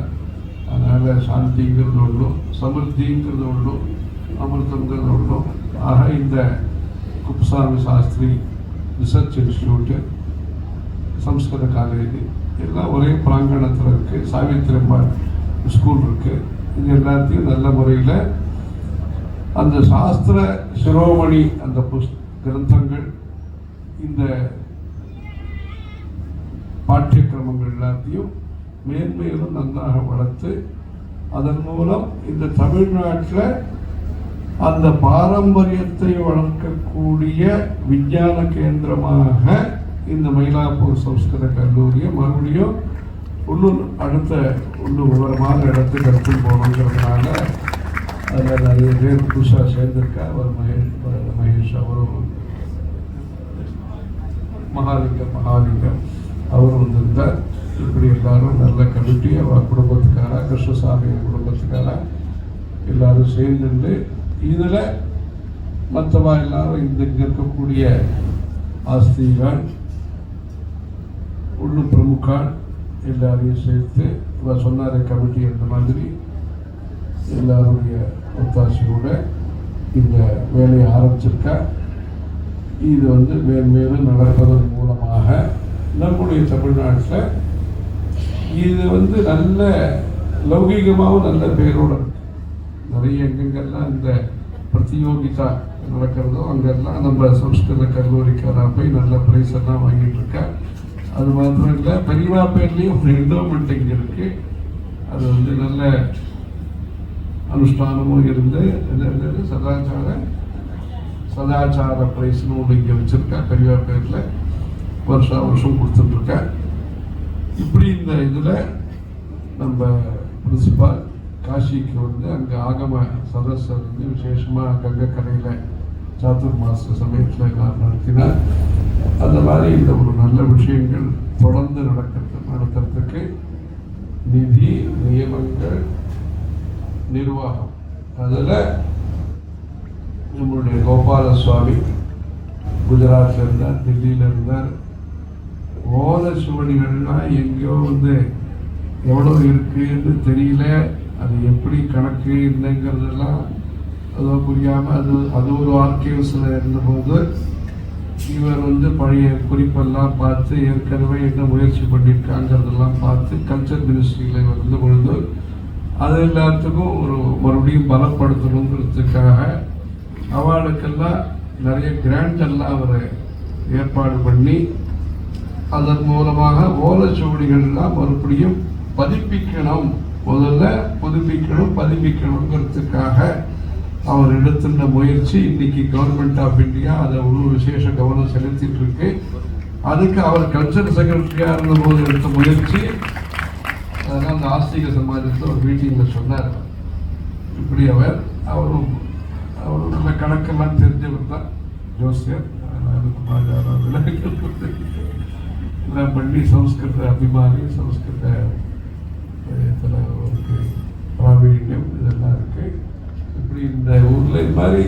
அதனால் சாந்திங்கிறது ஒன்றும், சமிருத்திங்கிறது ஒன்றும், அமிர்தங்கிறது ஒன்றும். ஆக இந்த குப்புசாமி சாஸ்திரி ரிசர்ச் இன்ஸ்டியூட்டு, சம்ஸ்கிருத காலேஜ் எல்லாம் ஒரே பிராங்கணத்தில் இருக்குது. சாவித்திரி அம்மாள் ஸ்கூல் இருக்குது. இது எல்லாத்தையும் நல்ல முறையில் அந்த சாஸ்திர சிரோமணி அந்த கிரந்தங்கள், இந்த பாட்டியக்கிரமங்கள் எல்லாத்தையும் மேன்மேலும் நன்றாக வளர்த்து அதன் மூலம் இந்த தமிழ்நாட்டில் அந்த பாரம்பரியத்தை வளர்க்கக்கூடிய விஞ்ஞான கேந்திரமாக இந்த மயிலாப்பூர் சம்ஸ்கிருத கல்லூரியை மறுபடியும் அடுத்த விவரமான இடத்துக்கு எடுத்து போகணுங்கிறதுனால அதில் நிறைய பேர் புதுசாக சேர்ந்திருக்கா. அவர் மகேஷ் அவரும் மகாலிங்கம் அவரும் வந்திருந்தார். இப்படி எல்லாரும் நல்ல கமிட்டி, அவர் குடும்பத்துக்காரா, கிருஷ்ணசாமி குடும்பத்துக்காரா எல்லாரும் சேர்ந்து இதில் மற்றவா எல்லாரும் இங்கே இருக்கக்கூடிய ஆஸ்திகள் உள்ளூர் பிரமுகால் எல்லாரையும் சேர்த்து இவர் சொன்னார் கமிட்டி அந்த மாதிரி எல்லாருடைய ஒத்தாசையோட இந்த வேலையை ஆரம்பிச்சிருக்கா. இது மேன்மேலும் நடப்பதன் மூலமாக நம்முடைய தமிழ்நாட்டில் இது நல்ல லௌகீகமாகவும் நல்ல பேரோடு இருக்கு. நிறைய எங்கெங்கெல்லாம் இந்த பிரதியோகிதா நடக்கிறதோ அங்கெல்லாம் நம்ம சம்ஸ்கிருத கல்லூரிக்காரா போய் நல்ல ப்ரைஸ் எல்லாம் வாங்கிட்டு இருக்கா. அது மாத்திரம் இல்லை, பெரியவா பேர்லேயும் ஒரு என்டோமெண்ட் இங்கே இருக்குது. அது நல்ல அனுஷ்டானமும் இருந்து சதாச்சார ப்ரைஸ்னு ஒன்று இங்கே வச்சுருக்கா. பெரியவா பேரில் வருஷம் கொடுத்துட்ருக்கா. இப்படி இந்த இதில் நம்ம பிரின்சிபால் காசிக்கு அங்கே ஆகம சதஸ் விசேஷமாக கங்கைக்கரையில் சாத்துர் மாச சமயத்தில் நான் நடத்தினார். அந்த மாதிரி இந்த ஒரு நல்ல விஷயங்கள் தொடர்ந்து நடத்துறதுக்கு நிதி, நியமங்கள், நிர்வாகம், அதில் நம்மளுடைய கோபால சுவாமி குஜராத்தில் இருந்தார், டெல்லியில் இருந்தார். ஓலை சுவடிகள்லாம் எங்கேயோ எவ்வளோ இருக்குன்னு தெரியல. அது எப்படி கணக்கு இல்லைங்கிறதெல்லாம் அதோ புரியாமல் அது ஒரு ஆர்கிவ்ஸில் இருந்தபோது இவர் பழைய குறிப்பெல்லாம் பார்த்து ஏற்கனவே என்ன முயற்சி பண்ணியிருக்காங்கிறதெல்லாம் பார்த்து கல்ச்சர் மினிஸ்ட்ரியில் இவர் இருந்த பொழுது அது எல்லாத்துக்கும் ஒரு மறுபடியும் பலப்படுத்தணுங்கிறதுக்காக அவளுக்கெல்லாம் நிறைய கிராண்ட் எல்லாம் அவர் ஏற்பாடு பண்ணி அதன் மூலமாக ஓலைச்சுவடிகள்லாம் மறுபடியும் பதிப்பிக்கணும், முதல்ல பதிப்பிக்கணுங்கிறதுக்காக அவர் எடுத்துட்ட முயற்சி. இன்னைக்கு கவர்மெண்ட் ஆஃப் இந்தியா அதை ஒரு விசேஷ கவனம் செலுத்திட்டு இருக்கு. அதுக்கு அவர் கல்ச்சர் செக்ரட்டரியாக இருந்தபோது எடுத்த முயற்சி. அதெல்லாம் அந்த ஆஸ்திக சமாஜத்தில் ஒரு மீட்டிங்கில் சொன்னார். இப்படி அவரும் நல்ல கணக்கெல்லாம் தெரிஞ்சவர் தான், ஜோசியர். எல்லாம் பண்ணி சம்ஸ்கிருத அபிமானி, சம்ஸ்கிருத அவருக்கு பிராவீண்யம் இதெல்லாம் இருக்கு. இப்படி இந்த ஊரில் இது மாதிரி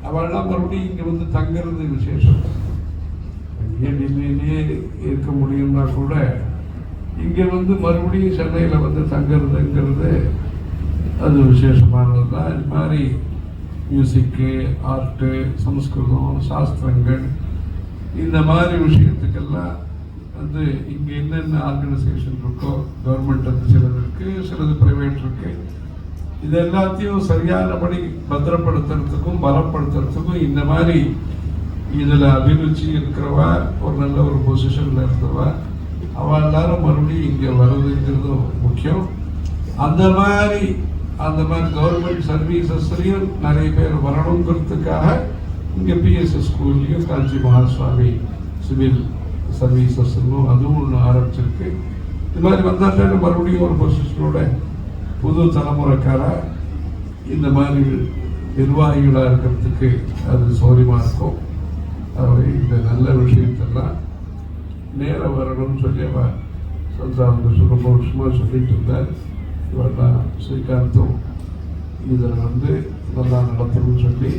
அவள்லாம் மறுபடியும் இங்கே தங்கிறது விசேஷம். இங்கே டெல்லியிலேயே இருக்க முடியும்னா கூட இங்கே மறுபடியும் சென்னையில் தங்கிறதுங்கிறது அது விசேஷமானது தான். இது மாதிரி மியூசிக்கு, ஆர்ட்டு, சம்ஸ்கிருதம், சாஸ்திரங்கள் இந்த மாதிரி விஷயத்துக்கெல்லாம் வந்து இங்கே என்னென்ன ஆர்கனைசேஷன் இருக்கோ, கவர்மெண்ட் வந்து சிலது இருக்குது, சிலது ப்ரைவேட் இருக்குது, இது எல்லாத்தையும் சரியானபடி பத்திரப்படுத்துறதுக்கும் பலப்படுத்துறதுக்கும் இந்த மாதிரி இதில் அபிருச்சி இருக்கிறவா, ஒரு நல்ல ஒரு பொசிஷனில் இருந்தவா, அவள் எல்லாரும் மறுபடியும் இங்கே வருதுங்கிறதும் முக்கியம். அந்த மாதிரி கவர்மெண்ட் சர்வீசஸ்லையும் நிறைய பேர் வரணுங்கிறதுக்காக இங்கே பிஎஸ்எஸ் ஸ்கூல்லையும் காஞ்சி மகாசுவாமி சிவில் சர்வீசஸ்னும் அதுவும் ஒன்று ஆரம்பிச்சிருக்கு. இது மாதிரி வந்தாட்டாங்க மறுபடியும் ஒரு பொசிஷனோட புது தலைமுறைக்கார இந்த மாதிரி நிர்வாகிகளாக இருக்கிறதுக்கு அது சௌரியமாக இருக்கும். இந்த நல்ல விஷயத்தெல்லாம் நேரம் வரணும்னு சொல்லி அவன் ரொம்ப வருஷமாக சொல்லிட்டு இருந்தார். இவெல்லாம் ஸ்ரீகாந்தும் இதில் வந்து நல்லா நடத்தணும்னு சொல்லி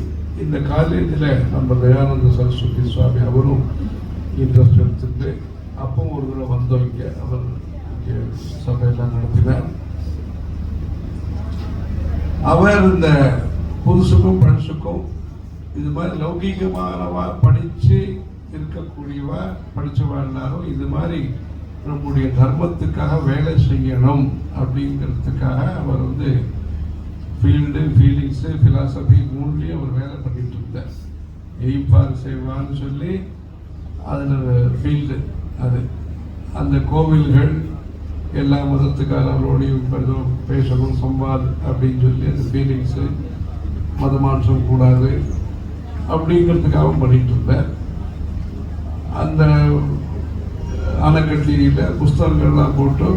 இந்த காலேஜில் நம்ம தயானந்த சரஸ்வதி சுவாமி அவரும் இன்ட்ரெஸ்ட் எடுத்துட்டு அப்பவும் ஒரு தடவை வந்தோம். இங்கே அவர் இங்கே சபையெல்லாம் நடத்தினார். அவர் இந்த புதுசுக்கும் பழசுக்கும் இது மாதிரி லௌகீகமானவா படித்து இருக்கக்கூடியவா படித்தவா எல்லாரும் இது மாதிரி நம்முடைய தர்மத்துக்காக வேலை செய்யணும் அப்படிங்கிறதுக்காக அவர் வந்து ஃபீல்டு, ஃபீலிங்ஸு, ஃபிலாசபி மூணுலேயும் அவர் வேலை பண்ணிட்டு இருந்தார். எய்ப்பார் செய்வான்னு சொல்லி அதில் ஃபீல்டு அது அந்த கோவில்கள் எல்லா மதத்துக்காரர்களோடையும் பேசணும், சம்பாத் அப்படின்னு சொல்லி அந்த ஃபீலிங்ஸு, மத மாற்றம் கூடாது அப்படிங்கிறதுக்காக பண்ணிட்டு இருந்தேன். அந்த அணைக்கட்டியில் புஸ்தகங்கள்லாம் போட்டு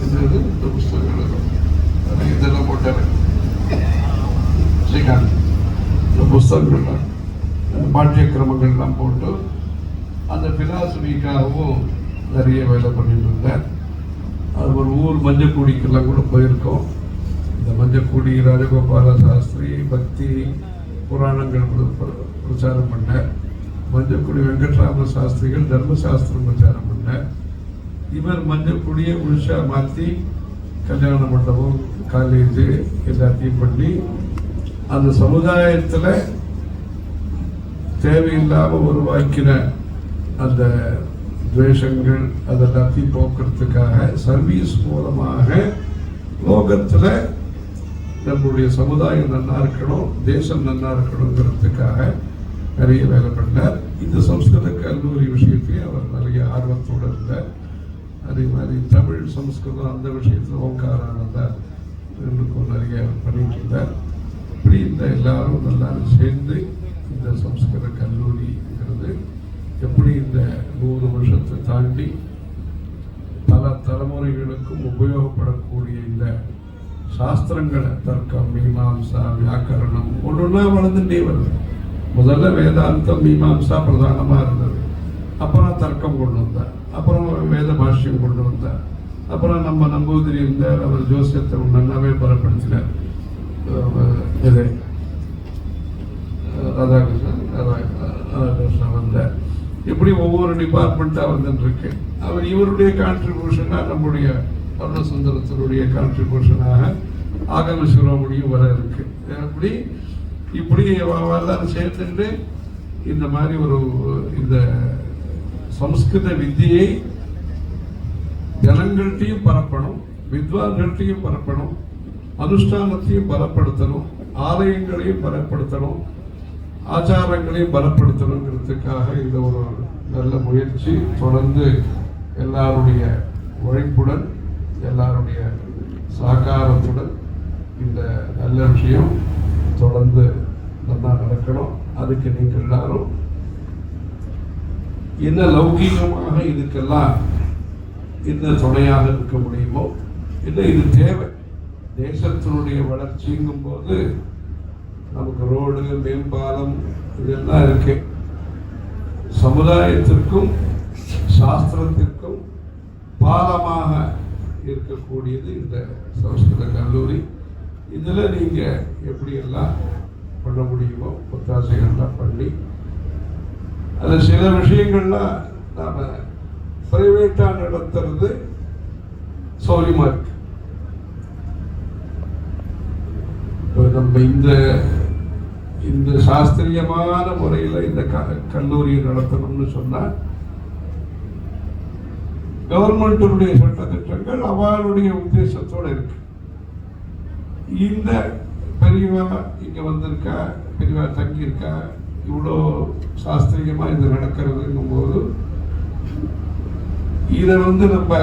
இந்த புஸ்தகங்கள் இதெல்லாம் போட்டார் ஸ்ரீகாந்த். இந்த புஸ்தகங்கள்லாம் பாட்டிய கிரமங்கள்லாம் போட்டு அந்த பிலாசபிக்காகவும் நிறைய வேலை பண்ணிட்டு இருந்தேன். அது ஒரு ஊர் மஞ்சக்குடிக்கெல்லாம் கூட போயிருக்கோம். இந்த மஞ்சக்குடி ராஜகோபால சாஸ்திரி பக்தி புராணங்கள் பிரச்சாரம் பண்ண, மஞ்சக்குடி வெங்கட்ராம சாஸ்திரிகள் தர்மசாஸ்திரம் பிரச்சாரம் பண்ண, இவர் மஞ்சக்குடியை முழுசா மாற்றி கல்யாண மண்டபம், காலேஜு எல்லாத்தையும் பண்ணி அந்த சமுதாயத்தில் தேவையில்லாமல் உருவாக்கின அந்த துவேஷங்கள் அதெல்லாத்தையும் போக்குறதுக்காக சர்வீஸ் மூலமாக லோகத்தில் நம்மளுடைய சமுதாயம் நல்லா இருக்கணும், தேசம் நல்லா இருக்கணுங்கிறதுக்காக நிறைய வேலை பண்ணார். இந்த சம்ஸ்கிருத கல்லூரி விஷயத்தையும் அவர் நிறைய ஆர்வத்தோடு இருந்தார். அதே மாதிரி தமிழ், சம்ஸ்கிருதம் அந்த விஷயத்தில் ஓங்காரானந்தா ரெண்டுக்கும் நிறைய பண்ணிட்டு இருந்தார். இப்படி இந்த எல்லாரும் நல்லா சேர்ந்து இந்த சம்ஸ்கிருத கல்லூரிங்கிறது எப்படி இந்த 100 வருஷத்தை தாண்டி பல தலைமுறைகளுக்கும் உபயோகப்படக்கூடிய இந்த சாஸ்திரங்களை, தர்க்கம், மீமாம்சா, வியாக்கரணம் ஒன்றுனா வளர்ந்துட்டே வருது. முதல்ல வேதாந்தம், மீமாம்சா பிரதானமாக இருந்தது. அப்புறம் தர்க்கம் கொண்டு வந்தார், அப்புறம் வேத பாஷ்யம் கொண்டு வந்தார், அப்புறம் நம்ம நம்பூதிரி இருந்தார், அவர் ஜோசியத்தை நல்லாவே பலப்படுத்தினார். இது ராதாகிருஷ்ணன் வந்தார். இப்படி ஒவ்வொரு டிபார்ட்மெண்ட்டாக வந்துருக்கு. அவர் இவருடைய கான்ட்ரிபியூஷனாக நம்முடைய அருணசுந்தரத்தினுடைய கான்ட்ரிபியூஷனாக ஆகம சிரோமணியும் வர இருக்கு. இப்படி எல்லாரும் சேர்த்துட்டு இந்த மாதிரி ஒரு இந்த சம்ஸ்கிருத வித்தியை ஜனங்கள்கிட்டையும் பரப்பணும், வித்வான்கள்கிட்டையும் பரப்பணும், அனுஷ்டானத்தையும் பலப்படுத்தணும், ஆலயங்களையும் பலப்படுத்தணும், ஆச்சாரங்களையும் பலப்படுத்தணுங்கிறதுக்காக இந்த ஒரு நல்ல முயற்சி தொடர்ந்து எல்லாருடைய உழைப்புடன், எல்லாருடைய சககாரத்துடன் இந்த நல்ல விஷயம் தொடர்ந்து நல்லா நடக்கணும். அதுக்கு நீங்கள் எல்லாரும் என்ன லௌகீகமாக இதுக்கெல்லாம் என்ன துணையாக இருக்க முடியுமோ, இல்லை இது தேவை. தேசத்தினுடைய வளர்ச்சிங்கும் போது நமக்கு ரோடு, மேம்பாலம் இதெல்லாம் இருக்கு. சமுதாயத்திற்கும் சாஸ்திரத்திற்கும் பாலமாக இருக்கக்கூடியது இந்த சமஸ்கிருத கல்லூரி. இதில் நீங்கள் எப்படியெல்லாம் பண்ண முடியுமோ ஒத்தாசைகள்லாம் பண்ணி, அதில் சில விஷயங்கள்லாம் நாம் பிரைவேட்டாக நடத்துறது சௌரியமாக இருக்கு. இப்போ நம்ம இந்த சாஸ்திரியமான முறையில் இந்த கல்லூரியை நடத்தணும்னு சொன்னால் கவர்மெண்ட்டுடைய சட்டத்திட்டங்கள் அவளுடைய உத்தேசத்தோடு இருக்கு. இந்த பெரியவா இங்க வந்திருக்கா, பெரியவா தங்கி இருக்கா, இவ்வளோ சாஸ்திரியமா இது நடக்கிறதுங்கும் போது இதை நம்ம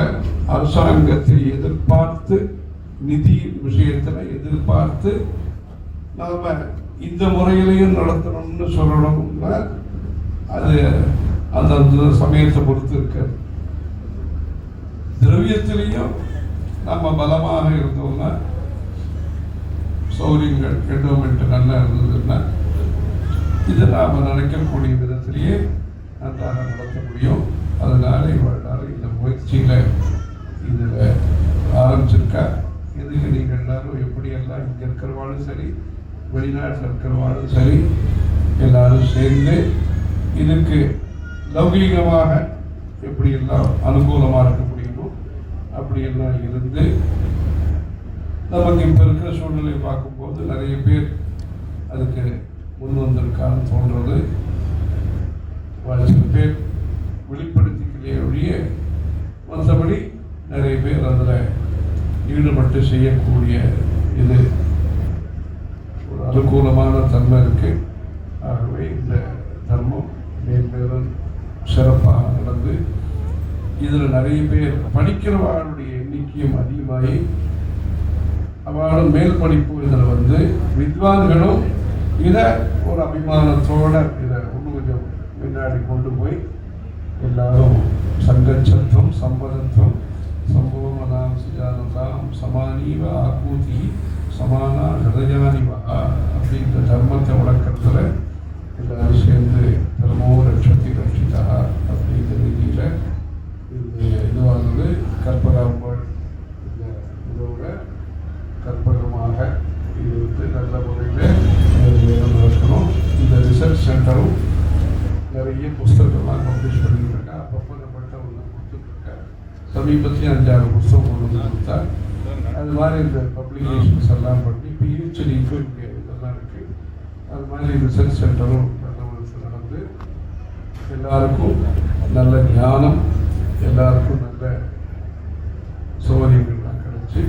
அரசாங்கத்தை எதிர்பார்த்து, நிதி விஷயத்துல எதிர்பார்த்து நாம இந்த முறையிலையும் நடத்தணும்னு சொல்லணும்னா அது அந்த சமயத்தை பொறுத்து இருக்க. திரவியத்திலையும் நம்ம பலமாக இருந்தோம்னா, சௌரியங்கள் என்டோமெண்ட் நல்லா இருந்ததுன்னா இதை நாம் நினைக்கக்கூடிய விதத்திலேயே நன்றாக நடத்த முடியும். அதனால இவளால் இந்த முயற்சியில் இதில் ஆரம்பிச்சிருக்கா. இதுக்கு நீங்கள் எல்லாரும் எப்படியெல்லாம் இங்கே இருக்கிறவாலும் சரி, வெளிநாட்டில் இருக்கிறவாலும் சரி, எல்லாரும் சேர்ந்து இதுக்கு லௌகீகமாக எப்படியெல்லாம் அனுகூலமாக இருக்க முடியுமோ அப்படியெல்லாம் இருந்து, நமக்கு இப்போ இருக்கிற சூழ்நிலை பார்க்கும்போது நிறைய பேர் அதுக்கு முன் வந்திருக்கான்னு தோன்றது. சில பேர் வெளிப்படுத்திக்கலையே ஒழிய மற்றபடி நிறைய பேர் அதில் ஈடுபட்டு செய்யக்கூடிய இது ஒரு அனுகூலமான தன்மை இருக்கு. ஆகவே இந்த தர்மம் மேலும் சிறப்பாக நடந்து இதில் நிறைய பேர் படிக்கிறவர்களுடைய எண்ணிக்கையும் அதிகமாகி அவளும் மேல் படிப்பு இதில் வித்வான்களும் இதை ஒரு அபிமானத்தோட இதை இன்னும் கொஞ்சம் முன்னாடி கொண்டு போய் எல்லாரும் சங்கச்சத்துவம், சம்பதத்துவம், சம்பவமதாம் சுஜானதாம் சமானீவ ஆகூதி சமானா ஹதயானிவா அப்படின்ற தர்மத்தை வளர்க்கறதுல எல்லாரும் சேர்ந்து தர்மோ ரட்சத்தி ரட்சிதா அப்படிங்கிற ரீதியில் இது இதுவானது கற்பகாம்பாள் இந்த இதோட கற்பகமாக இது நல்ல முறையில் நடக்கணும். இந்த ரிசர்ச் சென்டரும் நிறைய புஸ்தகங்கள்லாம் பப்ளிஷ் பண்ணிட்டு இருக்கா. அப்பப்போ நம்மகிட்ட ஒன்று கொடுத்துட்ருக்கா. சமீபத்திலேயே 5-6 புஸ்தகம் ஒன்று கொடுத்தா. அது மாதிரி இந்த பப்ளிகேஷன்ஸ் எல்லாம் பண்ணி பிஹெச்டிக்கும் இங்கே இதெல்லாம் இருக்குது. அது மாதிரி ரிசர்ச் சென்டரும் நல்ல ஒரு நடந்து எல்லாருக்கும் நல்ல ஞானம், எல்லாருக்கும் நல்ல சௌகரியங்கள்லாம் கிடைச்சி